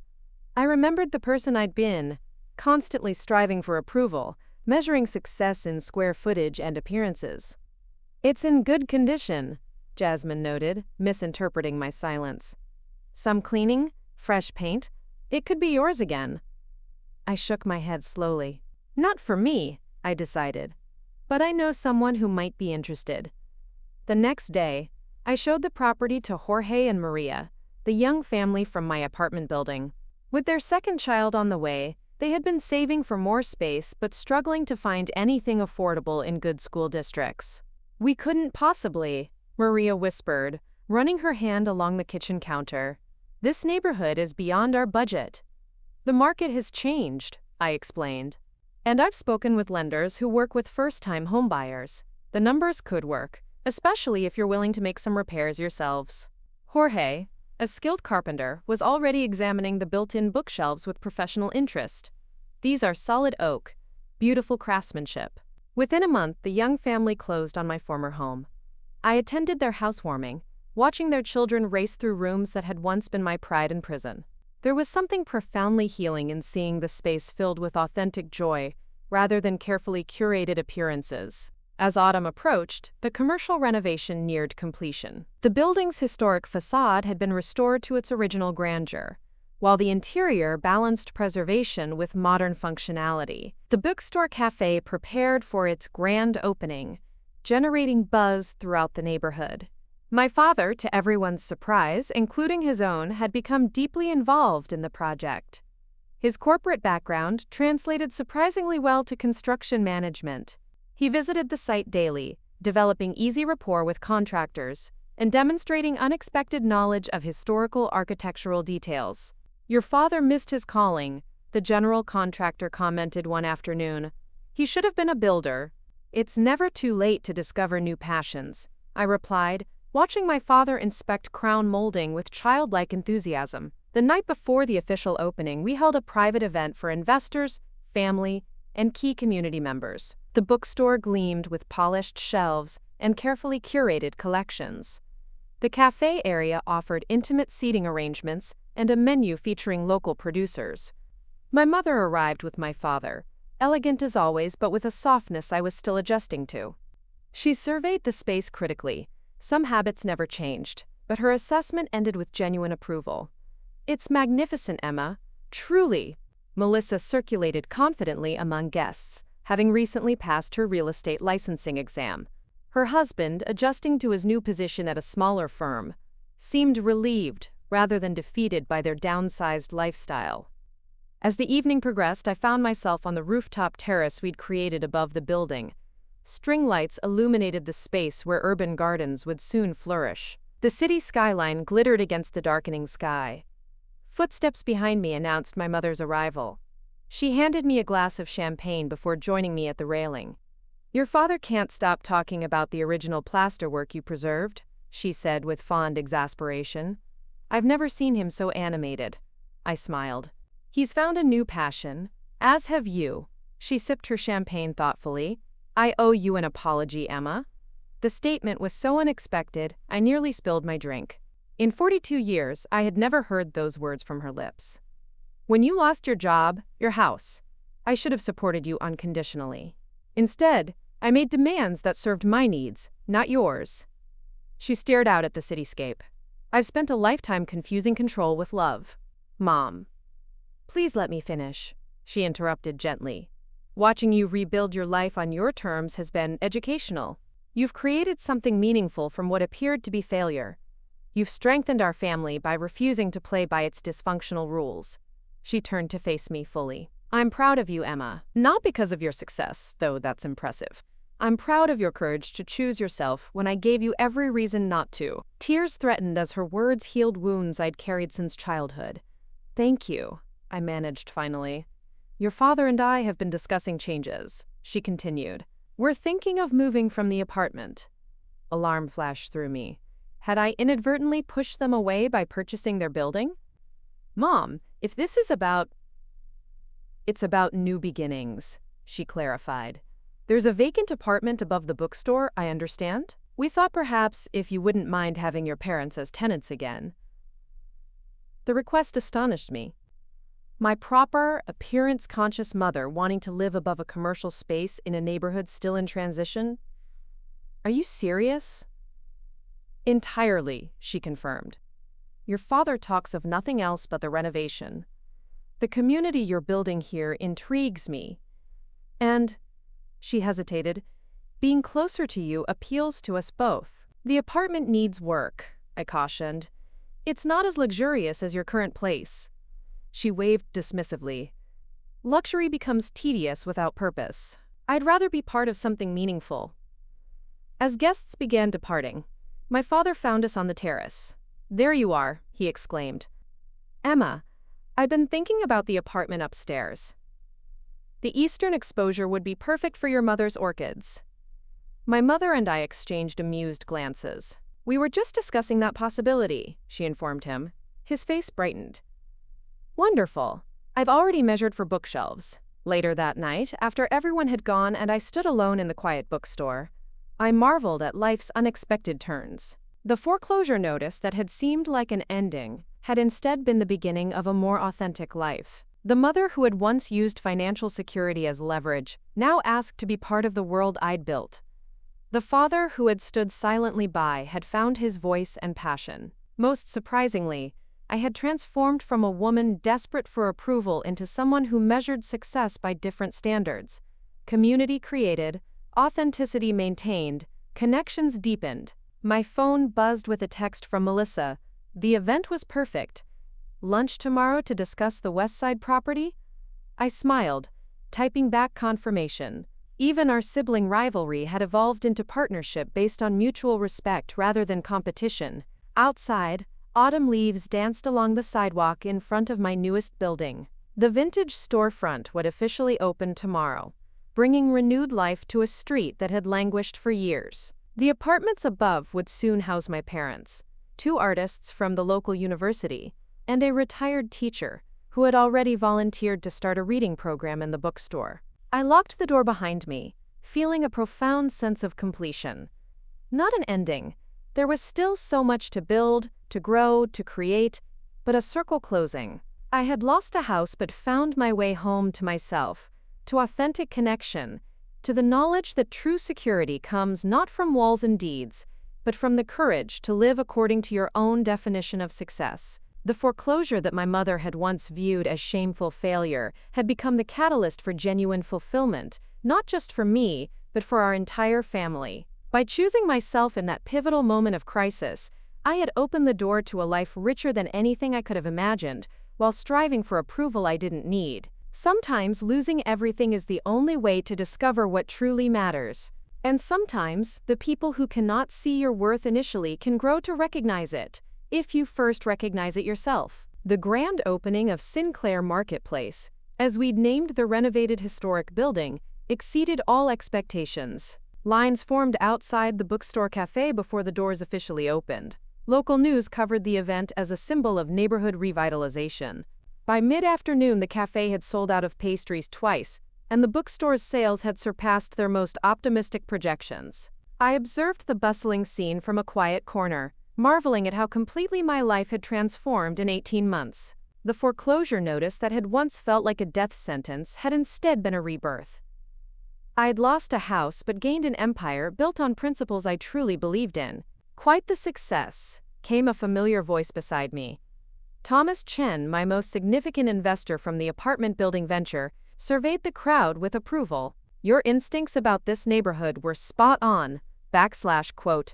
I remembered the person I'd been, constantly striving for approval, measuring success in square footage and appearances. It's in good condition, Jasmine noted, misinterpreting my silence. Some cleaning, fresh paint, it could be yours again. I shook my head slowly. Not for me, I decided. But I know someone who might be interested. The next day, I showed the property to Jorge and Maria, the young family from my apartment building. With their second child on the way, they had been saving for more space but struggling to find anything affordable in good school districts. We couldn't possibly, Maria whispered, running her hand along the kitchen counter. This neighborhood is beyond our budget. The market has changed, I explained. And I've spoken with lenders who work with first-time homebuyers. The numbers could work, especially if you're willing to make some repairs yourselves. Jorge, a skilled carpenter, was already examining the built-in bookshelves with professional interest. These are solid oak, beautiful craftsmanship. Within a month, the young family closed on my former home. I attended their housewarming, watching their children race through rooms that had once been my pride and prison. There was something profoundly healing in seeing the space filled with authentic joy, rather than carefully curated appearances. As autumn approached, the commercial renovation neared completion. The building's historic facade had been restored to its original grandeur, while the interior balanced preservation with modern functionality. The bookstore cafe prepared for its grand opening, generating buzz throughout the neighborhood. My father, to everyone's surprise, including his own, had become deeply involved in the project. His corporate background translated surprisingly well to construction management. He visited the site daily, developing easy rapport with contractors and demonstrating unexpected knowledge of historical architectural details. "Your father missed his calling," the general contractor commented one afternoon. "He should have been a builder." "It's never too late to discover new passions," I replied, watching my father inspect crown molding with childlike enthusiasm. The night before the official opening, we held a private event for investors, family, and key community members. The bookstore gleamed with polished shelves and carefully curated collections. The cafe area offered intimate seating arrangements and a menu featuring local producers. My mother arrived with my father, elegant as always but with a softness I was still adjusting to. She surveyed the space critically. Some habits never changed, but her assessment ended with genuine approval. "It's magnificent, Emma. Truly." Melissa circulated confidently among guests, having recently passed her real estate licensing exam. Her husband, adjusting to his new position at a smaller firm, seemed relieved rather than defeated by their downsized lifestyle. As the evening progressed, I found myself on the rooftop terrace we'd created above the building. String lights illuminated the space where urban gardens would soon flourish. The city skyline glittered against the darkening sky. Footsteps behind me announced my mother's arrival. She handed me a glass of champagne before joining me at the railing. "Your father can't stop talking about the original plasterwork you preserved," she said with fond exasperation. "I've never seen him so animated." I smiled. "He's found a new passion, as have you." She sipped her champagne thoughtfully. "I owe you an apology, Emma." The statement was so unexpected, I nearly spilled my drink. In 42 years, I had never heard those words from her lips. "When you lost your job, your house, I should have supported you unconditionally. Instead, I made demands that served my needs, not yours." She stared out at the cityscape. "I've spent a lifetime confusing control with love." "Mom." "Please let me finish," she interrupted gently. "Watching you rebuild your life on your terms has been educational. You've created something meaningful from what appeared to be failure. You've strengthened our family by refusing to play by its dysfunctional rules." She turned to face me fully. "I'm proud of you, Emma. Not because of your success, though that's impressive. I'm proud of your courage to choose yourself when I gave you every reason not to." Tears threatened as her words healed wounds I'd carried since childhood. "Thank you," I managed finally. "Your father and I have been discussing changes," she continued. "We're thinking of moving from the apartment." Alarm flashed through me. Had I inadvertently pushed them away by purchasing their building? "Mom, if this is about—" "It's about new beginnings," she clarified. "There's a vacant apartment above the bookstore, I understand? We thought perhaps if you wouldn't mind having your parents as tenants again." The request astonished me. My proper, appearance-conscious mother wanting to live above a commercial space in a neighborhood still in transition? "Are you serious?" "Entirely," she confirmed. "Your father talks of nothing else but the renovation. The community you're building here intrigues me. And," she hesitated, "being closer to you appeals to us both." "The apartment needs work," I cautioned. "It's not as luxurious as your current place." She waved dismissively. "Luxury becomes tedious without purpose. I'd rather be part of something meaningful." As guests began departing, my father found us on the terrace. "There you are," he exclaimed. "Emma, I've been thinking about the apartment upstairs. The eastern exposure would be perfect for your mother's orchids." My mother and I exchanged amused glances. We were just discussing that possibility, she informed him. His face brightened. Wonderful. I've already measured for bookshelves. Later that night, after everyone had gone and I stood alone in the quiet bookstore, I marveled at life's unexpected turns. The foreclosure notice that had seemed like an ending had instead been the beginning of a more authentic life. The mother who had once used financial security as leverage now asked to be part of the world I'd built. The father who had stood silently by had found his voice and passion. Most surprisingly, I had transformed from a woman desperate for approval into someone who measured success by different standards. Community created, authenticity maintained, connections deepened. My phone buzzed with a text from Melissa. The event was perfect. Lunch tomorrow to discuss the West Side property? I smiled, typing back confirmation. Even our sibling rivalry had evolved into partnership based on mutual respect rather than competition. Outside, autumn leaves danced along the sidewalk in front of my newest building. The vintage storefront would officially open tomorrow, bringing renewed life to a street that had languished for years. The apartments above would soon house my parents, 2 artists from the local university, and a retired teacher who had already volunteered to start a reading program in the bookstore. I locked the door behind me, feeling a profound sense of completion. Not an ending. There was still so much to build, to grow, to create, but a circle closing. I had lost a house but found my way home to myself, to authentic connection, to the knowledge that true security comes not from walls and deeds, but from the courage to live according to your own definition of success. The foreclosure that my mother had once viewed as shameful failure had become the catalyst for genuine fulfillment, not just for me, but for our entire family. By choosing myself in that pivotal moment of crisis, I had opened the door to a life richer than anything I could have imagined, while striving for approval I didn't need. Sometimes losing everything is the only way to discover what truly matters. And sometimes, the people who cannot see your worth initially can grow to recognize it, if you first recognize it yourself. The grand opening of Sinclair Marketplace, as we'd named the renovated historic building, exceeded all expectations. Lines formed outside the bookstore cafe before the doors officially opened. Local news covered the event as a symbol of neighborhood revitalization. By mid-afternoon, the cafe had sold out of pastries twice, and the bookstore's sales had surpassed their most optimistic projections. I observed the bustling scene from a quiet corner, marveling at how completely my life had transformed in 18 months. The foreclosure notice that had once felt like a death sentence had instead been a rebirth. I'd lost a house but gained an empire built on principles I truly believed in. Quite the success, came a familiar voice beside me. Thomas Chen, my most significant investor from the apartment building venture, surveyed the crowd with approval. Your instincts about this neighborhood were spot on, /quote.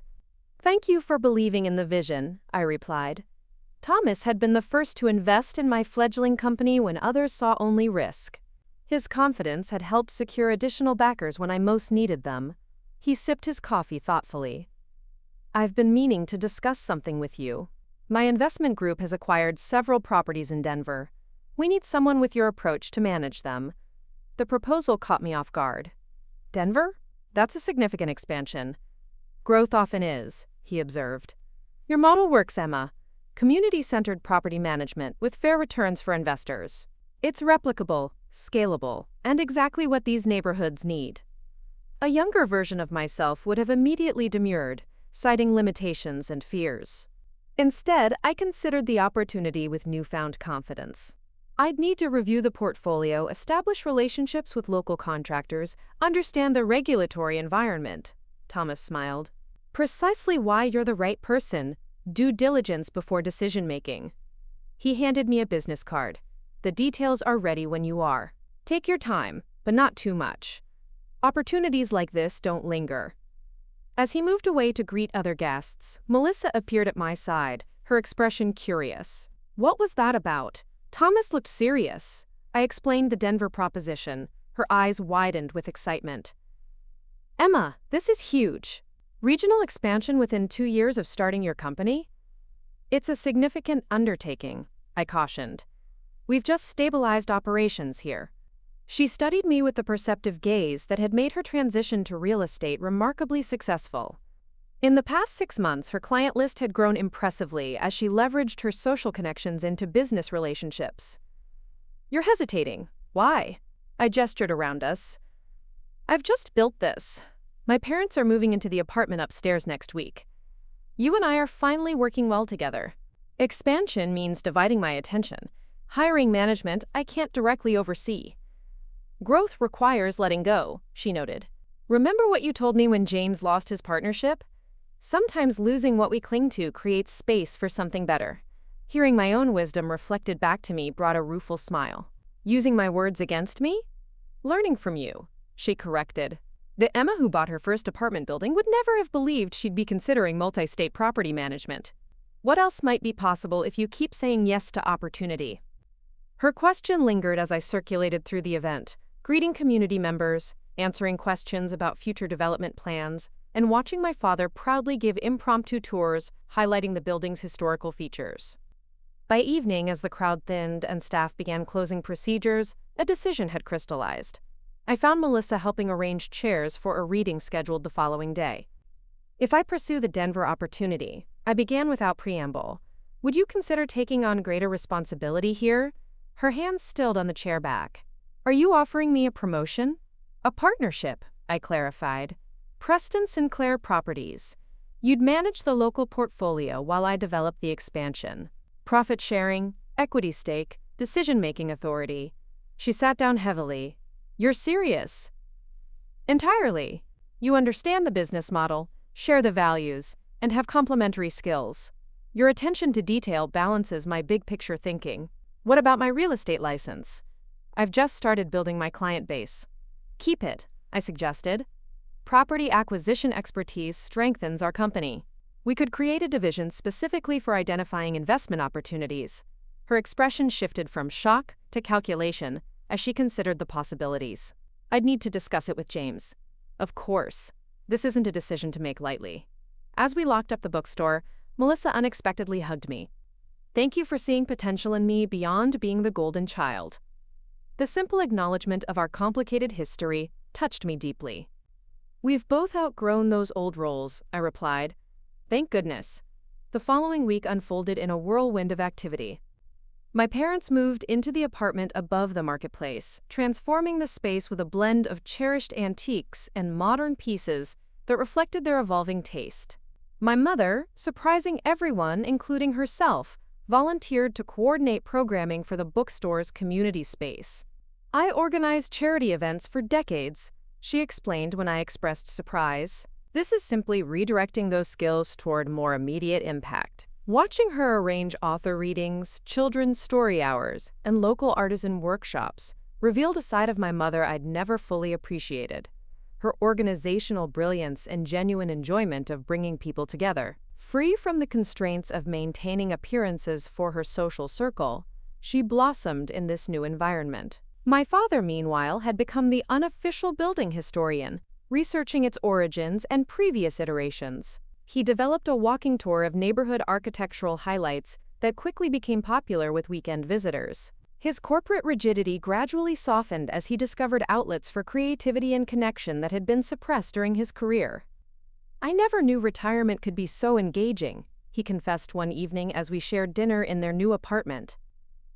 Thank you for believing in the vision, I replied. Thomas had been the first to invest in my fledgling company when others saw only risk. His confidence had helped secure additional backers when I most needed them. He sipped his coffee thoughtfully. I've been meaning to discuss something with you. My investment group has acquired several properties in Denver. We need someone with your approach to manage them. The proposal caught me off guard. Denver? That's a significant expansion. Growth often is, he observed. Your model works, Emma. Community-centered property management with fair returns for investors. It's replicable, scalable, and exactly what these neighborhoods need. A younger version of myself would have immediately demurred, citing limitations and fears. Instead, I considered the opportunity with newfound confidence. I'd need to review the portfolio, establish relationships with local contractors, understand the regulatory environment. Thomas smiled. Precisely why you're the right person. Due diligence before decision-making. He handed me a business card. The details are ready when you are. Take your time, but not too much. Opportunities like this don't linger. As he moved away to greet other guests, Melissa appeared at my side, her expression curious. What was that about? Thomas looked serious. I explained the Denver proposition. Her eyes widened with excitement. Emma, this is huge. Regional expansion within 2 years of starting your company? It's a significant undertaking, I cautioned. We've just stabilized operations here. She studied me with the perceptive gaze that had made her transition to real estate remarkably successful. In the past 6 months, her client list had grown impressively as she leveraged her social connections into business relationships. You're hesitating. Why? I gestured around us. I've just built this. My parents are moving into the apartment upstairs next week. You and I are finally working well together. Expansion means dividing my attention. Hiring management I can't directly oversee. Growth requires letting go, she noted. Remember what you told me when James lost his partnership? Sometimes losing what we cling to creates space for something better. Hearing my own wisdom reflected back to me brought a rueful smile. Using my words against me? Learning from you, she corrected. The Emma who bought her first apartment building would never have believed she'd be considering multi-state property management. What else might be possible if you keep saying yes to opportunity? Her question lingered as I circulated through the event, greeting community members, answering questions about future development plans, and watching my father proudly give impromptu tours highlighting the building's historical features. By evening, as the crowd thinned and staff began closing procedures, a decision had crystallized. I found Melissa helping arrange chairs for a reading scheduled the following day. If I pursue the Denver opportunity, I began without preamble. Would you consider taking on greater responsibility here? Her hands stilled on the chair back. Are you offering me a promotion? A partnership, I clarified. Preston Sinclair Properties. You'd manage the local portfolio while I develop the expansion. Profit sharing, equity stake, decision-making authority. She sat down heavily. You're serious? Entirely. You understand the business model, share the values, and have complementary skills. Your attention to detail balances my big-picture thinking. What about my real estate license? I've just started building my client base. Keep it, I suggested. Property acquisition expertise strengthens our company. We could create a division specifically for identifying investment opportunities. Her expression shifted from shock to calculation as she considered the possibilities. I'd need to discuss it with James. Of course. This isn't a decision to make lightly. As we locked up the bookstore, Melissa unexpectedly hugged me. Thank you for seeing potential in me beyond being the golden child. The simple acknowledgement of our complicated history touched me deeply. We've both outgrown those old roles, I replied. Thank goodness. The following week unfolded in a whirlwind of activity. My parents moved into the apartment above the marketplace, transforming the space with a blend of cherished antiques and modern pieces that reflected their evolving taste. My mother, surprising everyone, including herself, volunteered to coordinate programming for the bookstore's community space. I organized charity events for decades, she explained when I expressed surprise. This is simply redirecting those skills toward more immediate impact. Watching her arrange author readings, children's story hours, and local artisan workshops revealed a side of my mother I'd never fully appreciated. Her organizational brilliance and genuine enjoyment of bringing people together. Free from the constraints of maintaining appearances for her social circle, she blossomed in this new environment. My father, meanwhile, had become the unofficial building historian, researching its origins and previous iterations. He developed a walking tour of neighborhood architectural highlights that quickly became popular with weekend visitors. His corporate rigidity gradually softened as he discovered outlets for creativity and connection that had been suppressed during his career. I never knew retirement could be so engaging, he confessed one evening as we shared dinner in their new apartment.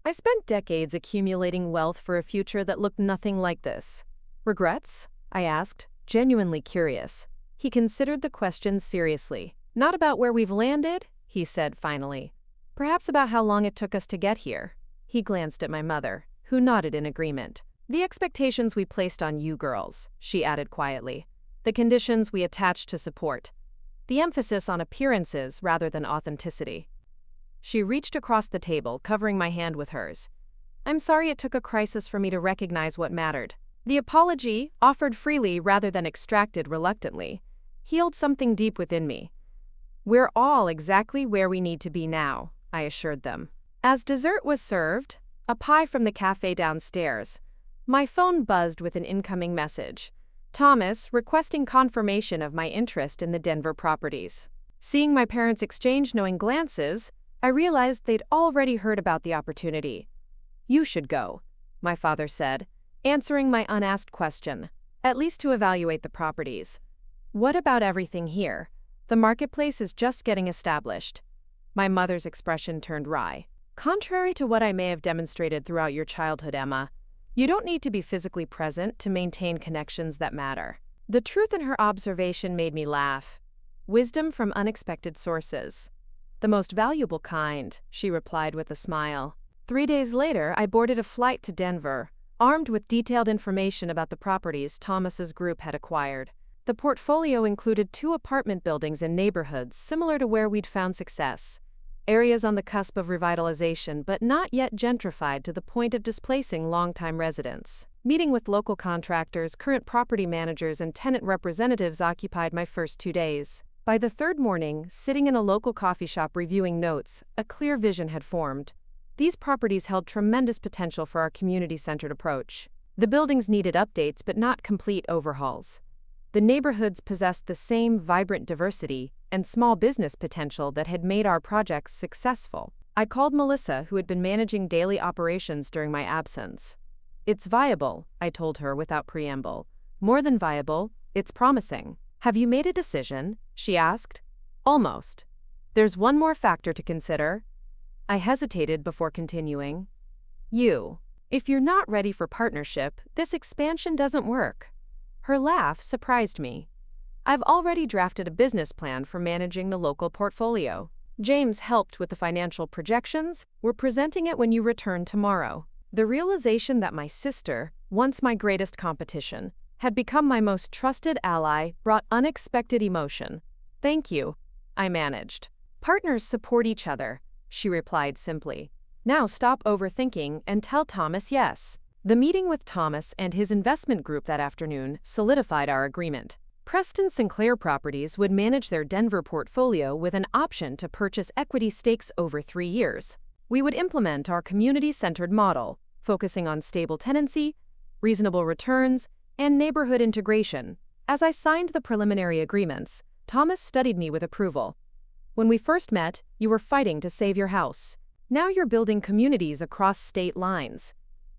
I spent decades accumulating wealth for a future that looked nothing like this. Regrets? I asked, genuinely curious. He considered the question seriously. Not about where we've landed, he said finally. Perhaps about how long it took us to get here. He glanced at my mother, who nodded in agreement. The expectations we placed on you girls, she added quietly. The conditions we attached to support. The emphasis on appearances rather than authenticity. She reached across the table, covering my hand with hers. I'm sorry it took a crisis for me to recognize what mattered. The apology, offered freely rather than extracted reluctantly, healed something deep within me. We're all exactly where we need to be now, I assured them. As dessert was served, a pie from the cafe downstairs, my phone buzzed with an incoming message. Thomas requesting confirmation of my interest in the Denver properties. Seeing my parents exchange knowing glances, I realized they'd already heard about the opportunity. You should go, my father said, answering my unasked question, at least to evaluate the properties. What about everything here? The marketplace is just getting established. My mother's expression turned wry. Contrary to what I may have demonstrated throughout your childhood, Emma, you don't need to be physically present to maintain connections that matter. The truth in her observation made me laugh. Wisdom from unexpected sources. The most valuable kind, she replied with a smile. 3 days later, I boarded a flight to Denver, armed with detailed information about the properties Thomas's group had acquired. The portfolio included 2 apartment buildings in neighborhoods similar to where we'd found success. Areas on the cusp of revitalization but not yet gentrified to the point of displacing longtime residents. Meeting with local contractors, current property managers, and tenant representatives occupied my first 2 days. By the third morning, sitting in a local coffee shop reviewing notes, a clear vision had formed. These properties held tremendous potential for our community-centered approach. The buildings needed updates but not complete overhauls. The neighborhoods possessed the same vibrant diversity and small business potential that had made our projects successful. I called Melissa, who had been managing daily operations during my absence. "It's viable," I told her without preamble. "More than viable, it's promising." "Have you made a decision?" she asked. "Almost. There's one more factor to consider." I hesitated before continuing. "You. If you're not ready for partnership, this expansion doesn't work." Her laugh surprised me. "I've already drafted a business plan for managing the local portfolio. James helped with the financial projections. We're presenting it when you return tomorrow." The realization that my sister, once my greatest competition, had become my most trusted ally brought unexpected emotion. "Thank you," I managed. "Partners support each other," she replied simply. "Now stop overthinking and tell Thomas yes." The meeting with Thomas and his investment group that afternoon solidified our agreement. Preston Sinclair Properties would manage their Denver portfolio with an option to purchase equity stakes over 3 years. We would implement our community-centered model, focusing on stable tenancy, reasonable returns, and neighborhood integration. As I signed the preliminary agreements, Thomas studied me with approval. "When we first met, you were fighting to save your house. Now you're building communities across state lines.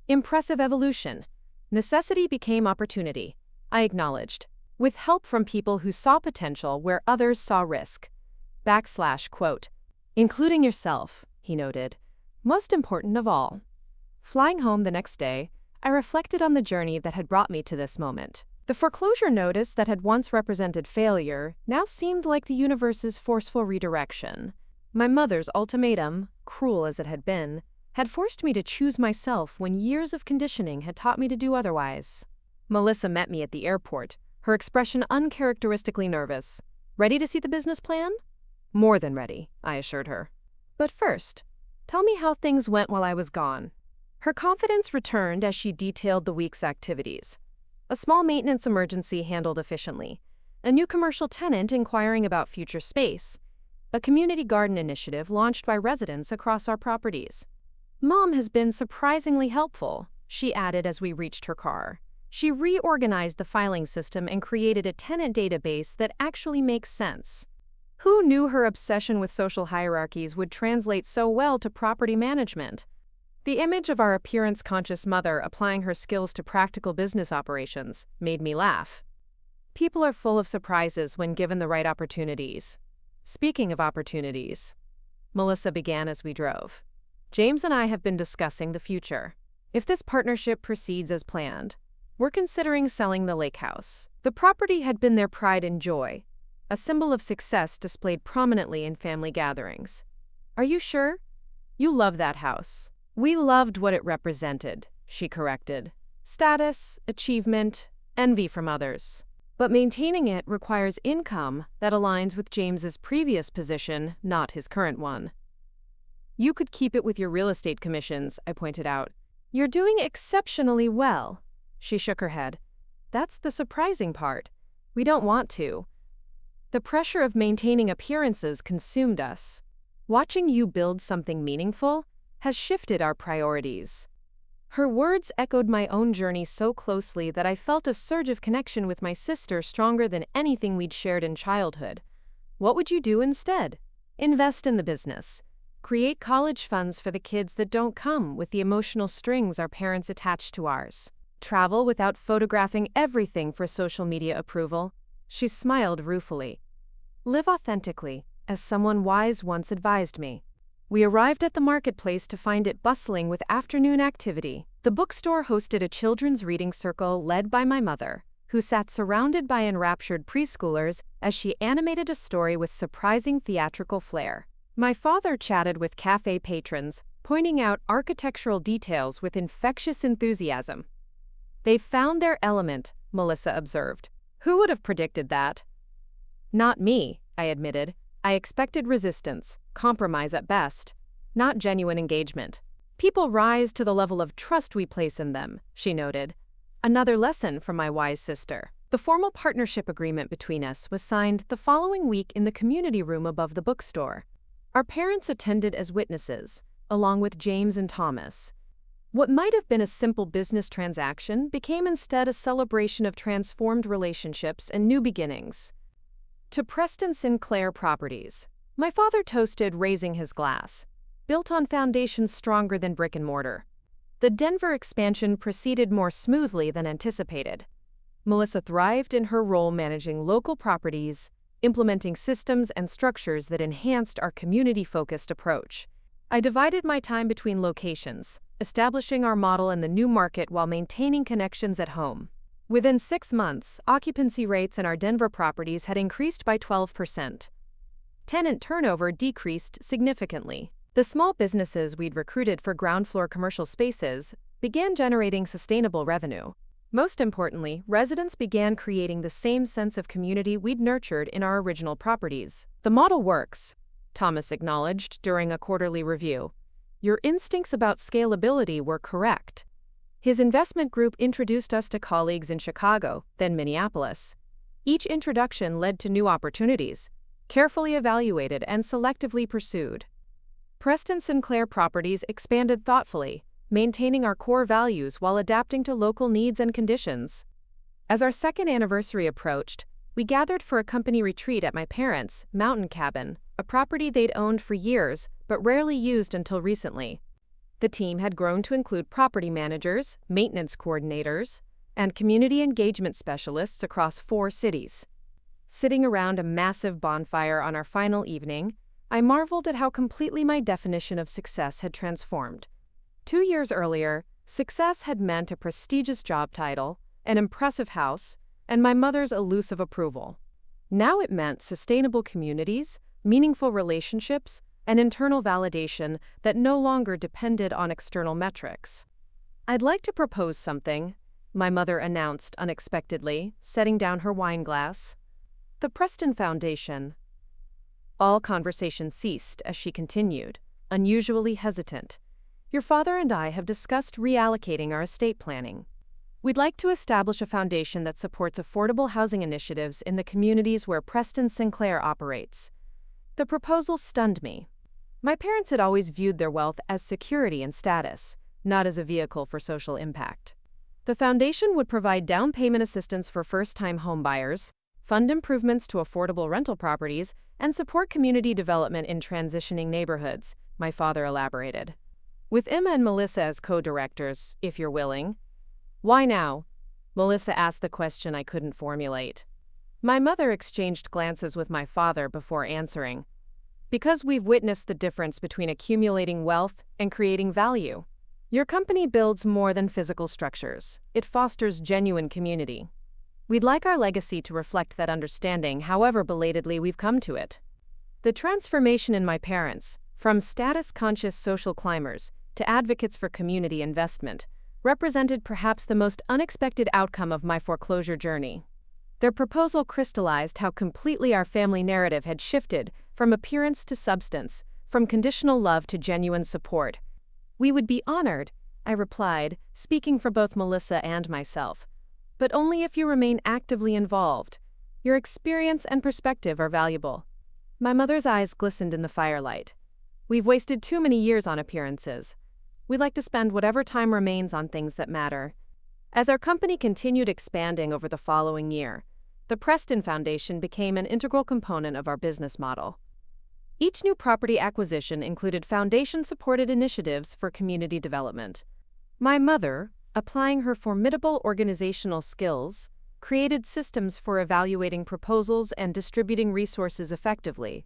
Impressive evolution." Necessity became opportunity, I acknowledged, with help from people who saw potential where others saw risk. /quote, "Including yourself," he noted. "Most important of all." Flying home the next day, I reflected on the journey that had brought me to this moment. The foreclosure notice that had once represented failure now seemed like the universe's forceful redirection. My mother's ultimatum, cruel as it had forced me to choose myself when years of conditioning had taught me to do otherwise. Melissa met me at the airport, her expression uncharacteristically nervous. "Ready to see the business plan?" "More than ready," I assured her. "But first, tell me how things went while I was gone." Her confidence returned as she detailed the week's activities. A small maintenance emergency handled efficiently, a new commercial tenant inquiring about future space, a community garden initiative launched by residents across our properties. "Mom has been surprisingly helpful," she added as we reached her car. She reorganized the filing system and created a tenant database that actually makes sense. Who knew her obsession with social hierarchies would translate so well to property management? The image of our appearance-conscious mother applying her skills to practical business operations made me laugh. People are full of surprises when given the right opportunities. Speaking of opportunities, Melissa began as we drove. "James and I have been discussing the future. If this partnership proceeds as planned, we're considering selling the lake house." The property had been their pride and joy, a symbol of success displayed prominently in family gatherings. "Are you sure? You love that house." "We loved what it represented," she corrected. "Status, achievement, envy from others. But maintaining it requires income that aligns with James's previous position, not his current one." "You could keep it with your real estate commissions," I pointed out. "You're doing exceptionally well." She shook her head. "That's the surprising part. We don't want to. The pressure of maintaining appearances consumed us. Watching you build something meaningful has shifted our priorities." Her words echoed my own journey so closely that I felt a surge of connection with my sister stronger than anything we'd shared in childhood. "What would you do instead?" "Invest in the business. Create college funds for the kids that don't come with the emotional strings our parents attach to ours. Travel without photographing everything for social media approval." She smiled ruefully. Live authentically, as someone wise once advised me. We arrived at the marketplace to find it bustling with afternoon activity. The bookstore hosted a children's reading circle led by my mother, who sat surrounded by enraptured preschoolers as she animated a story with surprising theatrical flair. My father chatted with cafe patrons, pointing out architectural details with infectious enthusiasm. "They've found their element," Melissa observed. "Who would have predicted that?" "Not me," I admitted. I expected resistance, compromise at best, not genuine engagement. "People rise to the level of trust we place in them," she noted. Another lesson from my wise sister. The formal partnership agreement between us was signed the following week in the community room above the bookstore. Our parents attended as witnesses, along with James and Thomas. What might have been a simple business transaction became instead a celebration of transformed relationships and new beginnings. To Preston Sinclair Properties. My father toasted, raising his glass. Built on foundations stronger than brick and mortar. The Denver expansion proceeded more smoothly than anticipated. Melissa thrived in her role managing local properties, implementing systems and structures that enhanced our community-focused approach. I divided my time between locations, establishing our model in the new market while maintaining connections at home. Within 6 months, occupancy rates in our Denver properties had increased by 12%. Tenant turnover decreased significantly. The small businesses we'd recruited for ground-floor commercial spaces began generating sustainable revenue. Most importantly, residents began creating the same sense of community we'd nurtured in our original properties. "The model works," Thomas acknowledged during a quarterly review. "Your instincts about scalability were correct." His investment group introduced us to colleagues in Chicago, then Minneapolis. Each introduction led to new opportunities, carefully evaluated and selectively pursued. Preston Sinclair Properties expanded thoughtfully, maintaining our core values while adapting to local needs and conditions. As our second anniversary approached, we gathered for a company retreat at my parents' mountain cabin, a property they'd owned for years but rarely used until recently. The team had grown to include property managers, maintenance coordinators, and community engagement specialists across 4 cities. Sitting around a massive bonfire on our final evening, I marveled at how completely my definition of success had transformed. 2 years earlier, success had meant a prestigious job title, an impressive house, and my mother's elusive approval. Now it meant sustainable communities, meaningful relationships, and internal validation that no longer depended on external metrics. "I'd like to propose something," my mother announced unexpectedly, setting down her wine glass. "The Preston Foundation." All conversation ceased as she continued, unusually hesitant. "Your father and I have discussed reallocating our estate planning. We'd like to establish a foundation that supports affordable housing initiatives in the communities where Preston Sinclair operates." The proposal stunned me. My parents had always viewed their wealth as security and status, not as a vehicle for social impact. The foundation would provide down payment assistance for first-time homebuyers, fund improvements to affordable rental properties, and support community development in transitioning neighborhoods, my father elaborated. "With Emma and Melissa as co-directors, if you're willing." "Why now?" Melissa asked the question I couldn't formulate. My mother exchanged glances with my father before answering. "Because we've witnessed the difference between accumulating wealth and creating value. Your company builds more than physical structures. It fosters genuine community. We'd like our legacy to reflect that understanding, however belatedly we've come to it." The transformation in my parents, from status-conscious social climbers to advocates for community investment, represented perhaps the most unexpected outcome of my foreclosure journey. Their proposal crystallized how completely our family narrative had shifted from appearance to substance, from conditional love to genuine support. "We would be honored," I replied, speaking for both Melissa and myself, "but only if you remain actively involved. Your experience and perspective are valuable." My mother's eyes glistened in the firelight. "We've wasted too many years on appearances. We'd like to spend whatever time remains on things that matter." As our company continued expanding over the following year, the Preston Foundation became an integral component of our business model. Each new property acquisition included foundation-supported initiatives for community development. My mother, applying her formidable organizational skills, created systems for evaluating proposals and distributing resources effectively.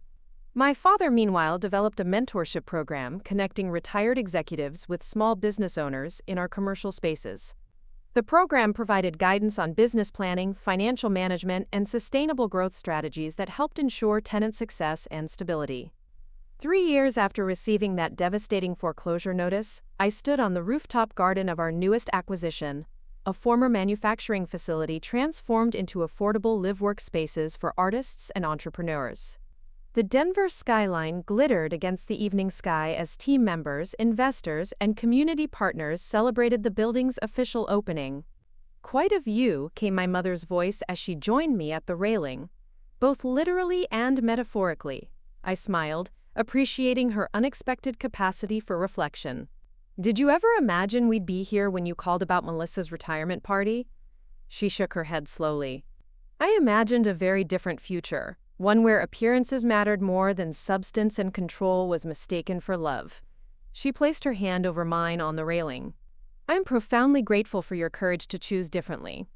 My father, meanwhile, developed a mentorship program connecting retired executives with small business owners in our commercial spaces. The program provided guidance on business planning, financial management, and sustainable growth strategies that helped ensure tenant success and stability. 3 years after receiving that devastating foreclosure notice, I stood on the rooftop garden of our newest acquisition, a former manufacturing facility transformed into affordable live-work spaces for artists and entrepreneurs. The Denver skyline glittered against the evening sky as team members, investors, and community partners celebrated the building's official opening. "Quite a view," came my mother's voice as she joined me at the railing. "Both literally and metaphorically," I smiled, appreciating her unexpected capacity for reflection. "Did you ever imagine we'd be here when you called about Melissa's retirement party?" She shook her head slowly. "I imagined a very different future. One where appearances mattered more than substance and control was mistaken for love." She placed her hand over mine on the railing. "I am profoundly grateful for your courage to choose differently."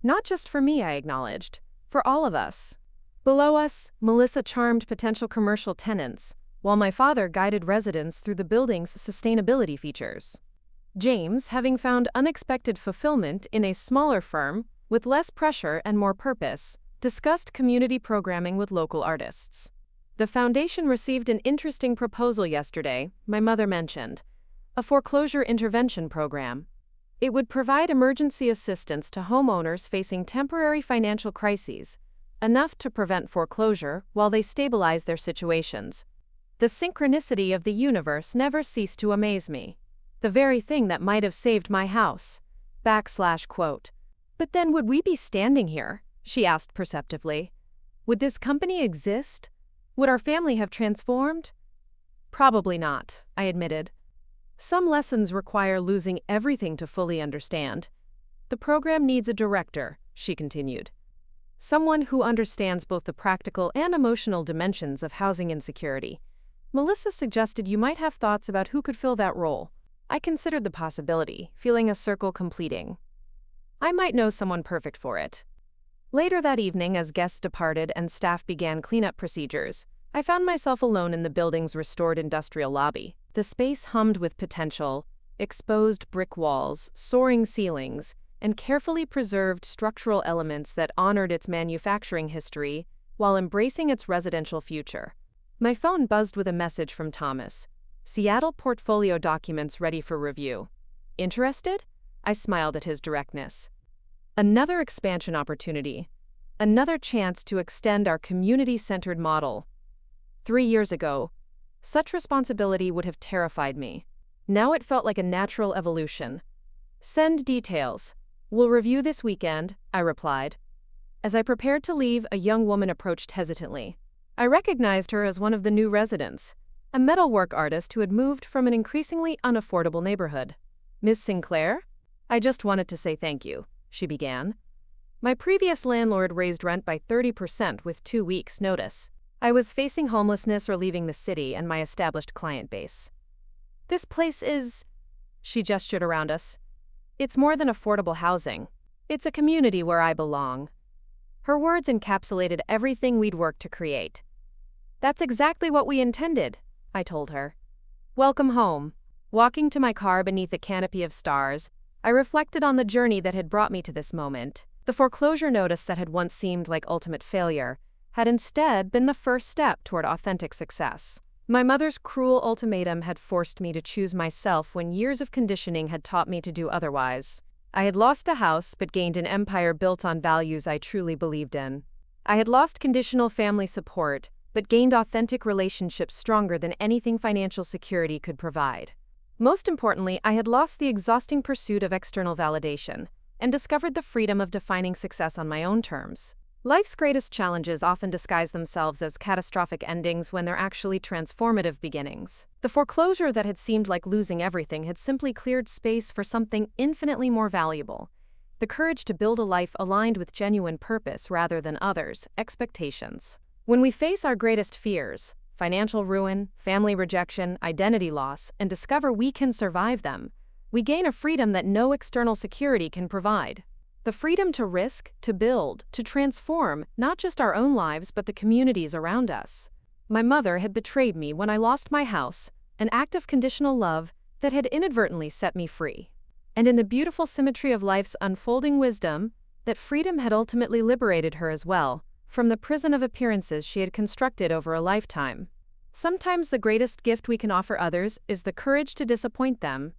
"Not just for me," I acknowledged. "For all of us." Below us, Melissa charmed potential commercial tenants, while my father guided residents through the building's sustainability features. James, having found unexpected fulfillment in a smaller firm, with less pressure and more purpose, discussed community programming with local artists. "The foundation received an interesting proposal yesterday," my mother mentioned. "A foreclosure intervention program. It would provide emergency assistance to homeowners facing temporary financial crises, enough to prevent foreclosure while they stabilize their situations." The synchronicity of the universe never ceased to amaze me. The very thing that might have saved my house. /quote. "But then would we be standing here?" she asked perceptively. "Would this company exist? Would our family have transformed?" "Probably not," I admitted. "Some lessons require losing everything to fully understand. The program needs a director," she continued. "Someone who understands both the practical and emotional dimensions of housing insecurity. Melissa suggested you might have thoughts about who could fill that role." I considered the possibility, feeling a circle completing. I might know someone perfect for it. Later that evening, as guests departed and staff began cleanup procedures, I found myself alone in the building's restored industrial lobby. The space hummed with potential: exposed brick walls, soaring ceilings, and carefully preserved structural elements that honored its manufacturing history while embracing its residential future. My phone buzzed with a message from Thomas. "Seattle portfolio documents ready for review. Interested?" I smiled at his directness. Another expansion opportunity. Another chance to extend our community-centered model. 3 years ago, such responsibility would have terrified me. Now it felt like a natural evolution. "Send details. We'll review this weekend," I replied. As I prepared to leave, a young woman approached hesitantly. I recognized her as one of the new residents, a metalwork artist who had moved from an increasingly unaffordable neighborhood. "Miss Sinclair? I just wanted to say thank you," she began. "My previous landlord raised rent by 30% with 2 weeks' notice. I was facing homelessness or leaving the city and my established client base. This place is," she gestured around us, "it's more than affordable housing. It's a community where I belong." Her words encapsulated everything we'd worked to create. "That's exactly what we intended," I told her. "Welcome home." Walking to my car beneath a canopy of stars, I reflected on the journey that had brought me to this moment. The foreclosure notice that had once seemed like ultimate failure had instead been the first step toward authentic success. My mother's cruel ultimatum had forced me to choose myself when years of conditioning had taught me to do otherwise. I had lost a house but gained an empire built on values I truly believed in. I had lost conditional family support but gained authentic relationships stronger than anything financial security could provide. Most importantly, I had lost the exhausting pursuit of external validation and discovered the freedom of defining success on my own terms. Life's greatest challenges often disguise themselves as catastrophic endings when they're actually transformative beginnings. The foreclosure that had seemed like losing everything had simply cleared space for something infinitely more valuable: the courage to build a life aligned with genuine purpose rather than others' expectations. When we face our greatest fears, financial ruin, family rejection, identity loss, and discover we can survive them, we gain a freedom that no external security can provide. The freedom to risk, to build, to transform, not just our own lives but the communities around us. My mother had betrayed me when I lost my house, an act of conditional love that had inadvertently set me free. And in the beautiful symmetry of life's unfolding wisdom, that freedom had ultimately liberated her as well, from the prison of appearances she had constructed over a lifetime. Sometimes the greatest gift we can offer others is the courage to disappoint them.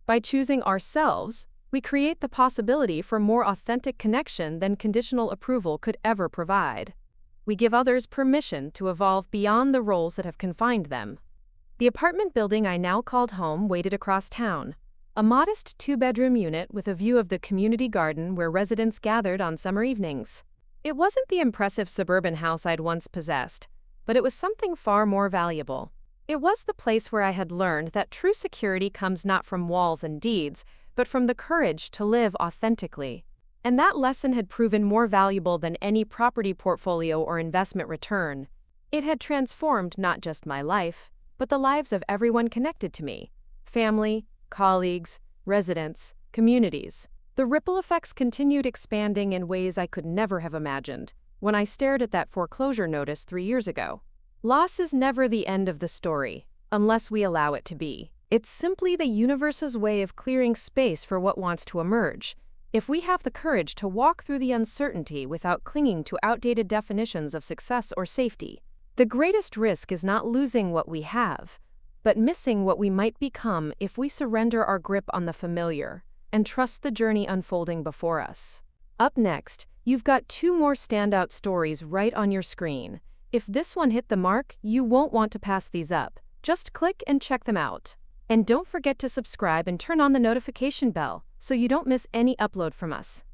By choosing ourselves, we create the possibility for more authentic connection than conditional approval could ever provide. We give others permission to evolve beyond the roles that have confined them. The apartment building I now called home waited across town. A modest two-bedroom unit with a view of the community garden where residents gathered on summer evenings. It wasn't the impressive suburban house I'd once possessed, but it was something far more valuable. It was the place where I had learned that true security comes not from walls and deeds, but from the courage to live authentically. And that lesson had proven more valuable than any property portfolio or investment return. It had transformed not just my life, but the lives of everyone connected to me: family, colleagues, residents, communities. The ripple effects continued expanding in ways I could never have imagined when I stared at that foreclosure notice 3 years ago. Loss is never the end of the story, unless we allow it to be. It's simply the universe's way of clearing space for what wants to emerge, if we have the courage to walk through the uncertainty without clinging to outdated definitions of success or safety. The greatest risk is not losing what we have, but missing what we might become if we surrender our grip on the familiar and trust the journey unfolding before us. Up next, you've got 2 more standout stories right on your screen. If this one hit the mark, you won't want to pass these up. Just click and check them out. And don't forget to subscribe and turn on the notification bell so you don't miss any upload from us.